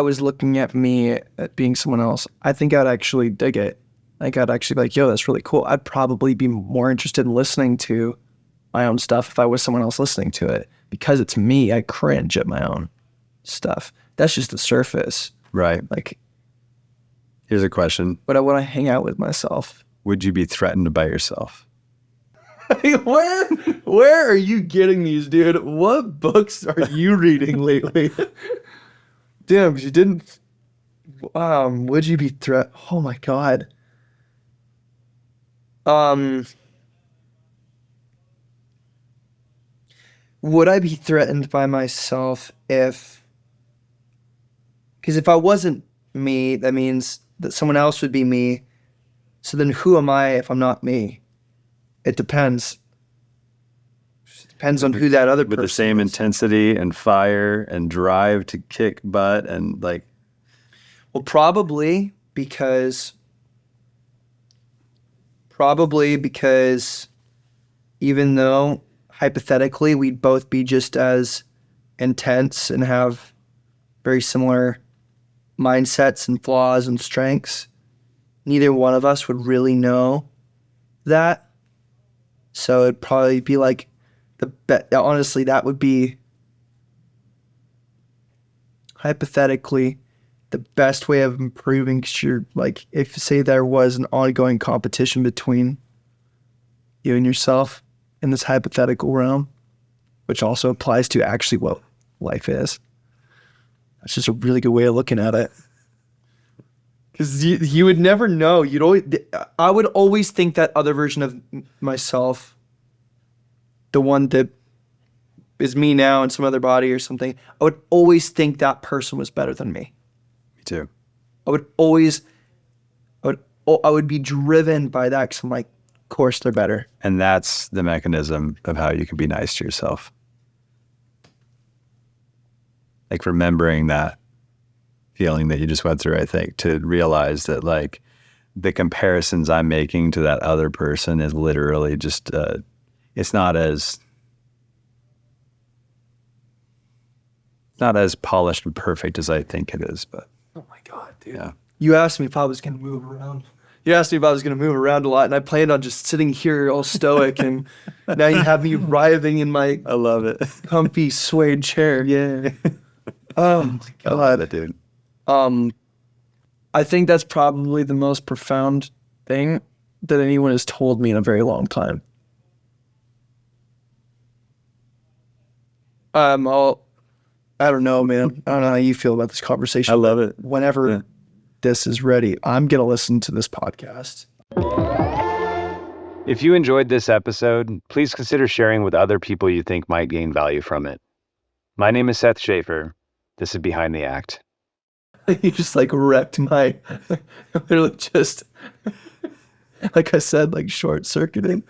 was looking at me at being someone else, I think I'd actually dig it. I think I'd actually be like, yo, that's really cool. I'd probably be more interested in listening to my own stuff if I was someone else listening to it. Because it's me, I cringe at my own stuff. That's just the surface. Right. Like, here's a question. but I want to hang out with myself. Would you be threatened by yourself? Where are you getting these, dude? What books are you reading lately? Damn, you didn't. Would you be Oh my god. Would I be threatened by myself because if I wasn't me, that means that someone else would be me. So then who am I if I'm not me? It depends. It depends on who that other person with the same is. intensity and fire and drive to kick butt and like. Well, probably because even though hypothetically we'd both be just as intense and have very similar mindsets and flaws and strengths, neither one of us would really know that. So it'd probably be like honestly, that would be hypothetically the best way of improving. 'Cause you're like, if say there was an ongoing competition between you and yourself in this hypothetical realm, which also applies to actually what life is. That's just a really good way of looking at it. Because you would never know. I would always think that other version of myself, the one that is me now in some other body or something, I would always think that person was better than me. Me too. I would be driven by that because I'm like, of course they're better. And that's the mechanism of how you can be nice to yourself. Like, remembering that feeling that you just went through, I think, to realize that like the comparisons I'm making to that other person is literally just, it's not as polished and perfect as I think it is, but. Oh my God, dude. Yeah. You asked me if I was going to move around. You asked me if I was going to move around a lot, and I planned on just sitting here all stoic, and now you have me writhing in my I love it. comfy suede chair. Yeah. Oh my I love it, dude. I think that's probably the most profound thing that anyone has told me in a very long time. I don't know, man. I don't know how you feel about this conversation. I love it. Whenever this is ready, I'm going to listen to this podcast. If you enjoyed this episode, please consider sharing with other people you think might gain value from it. My name is Seth Schaefer. This is Behind the Act. You just like wrecked my, literally just, like I said, like short circuiting.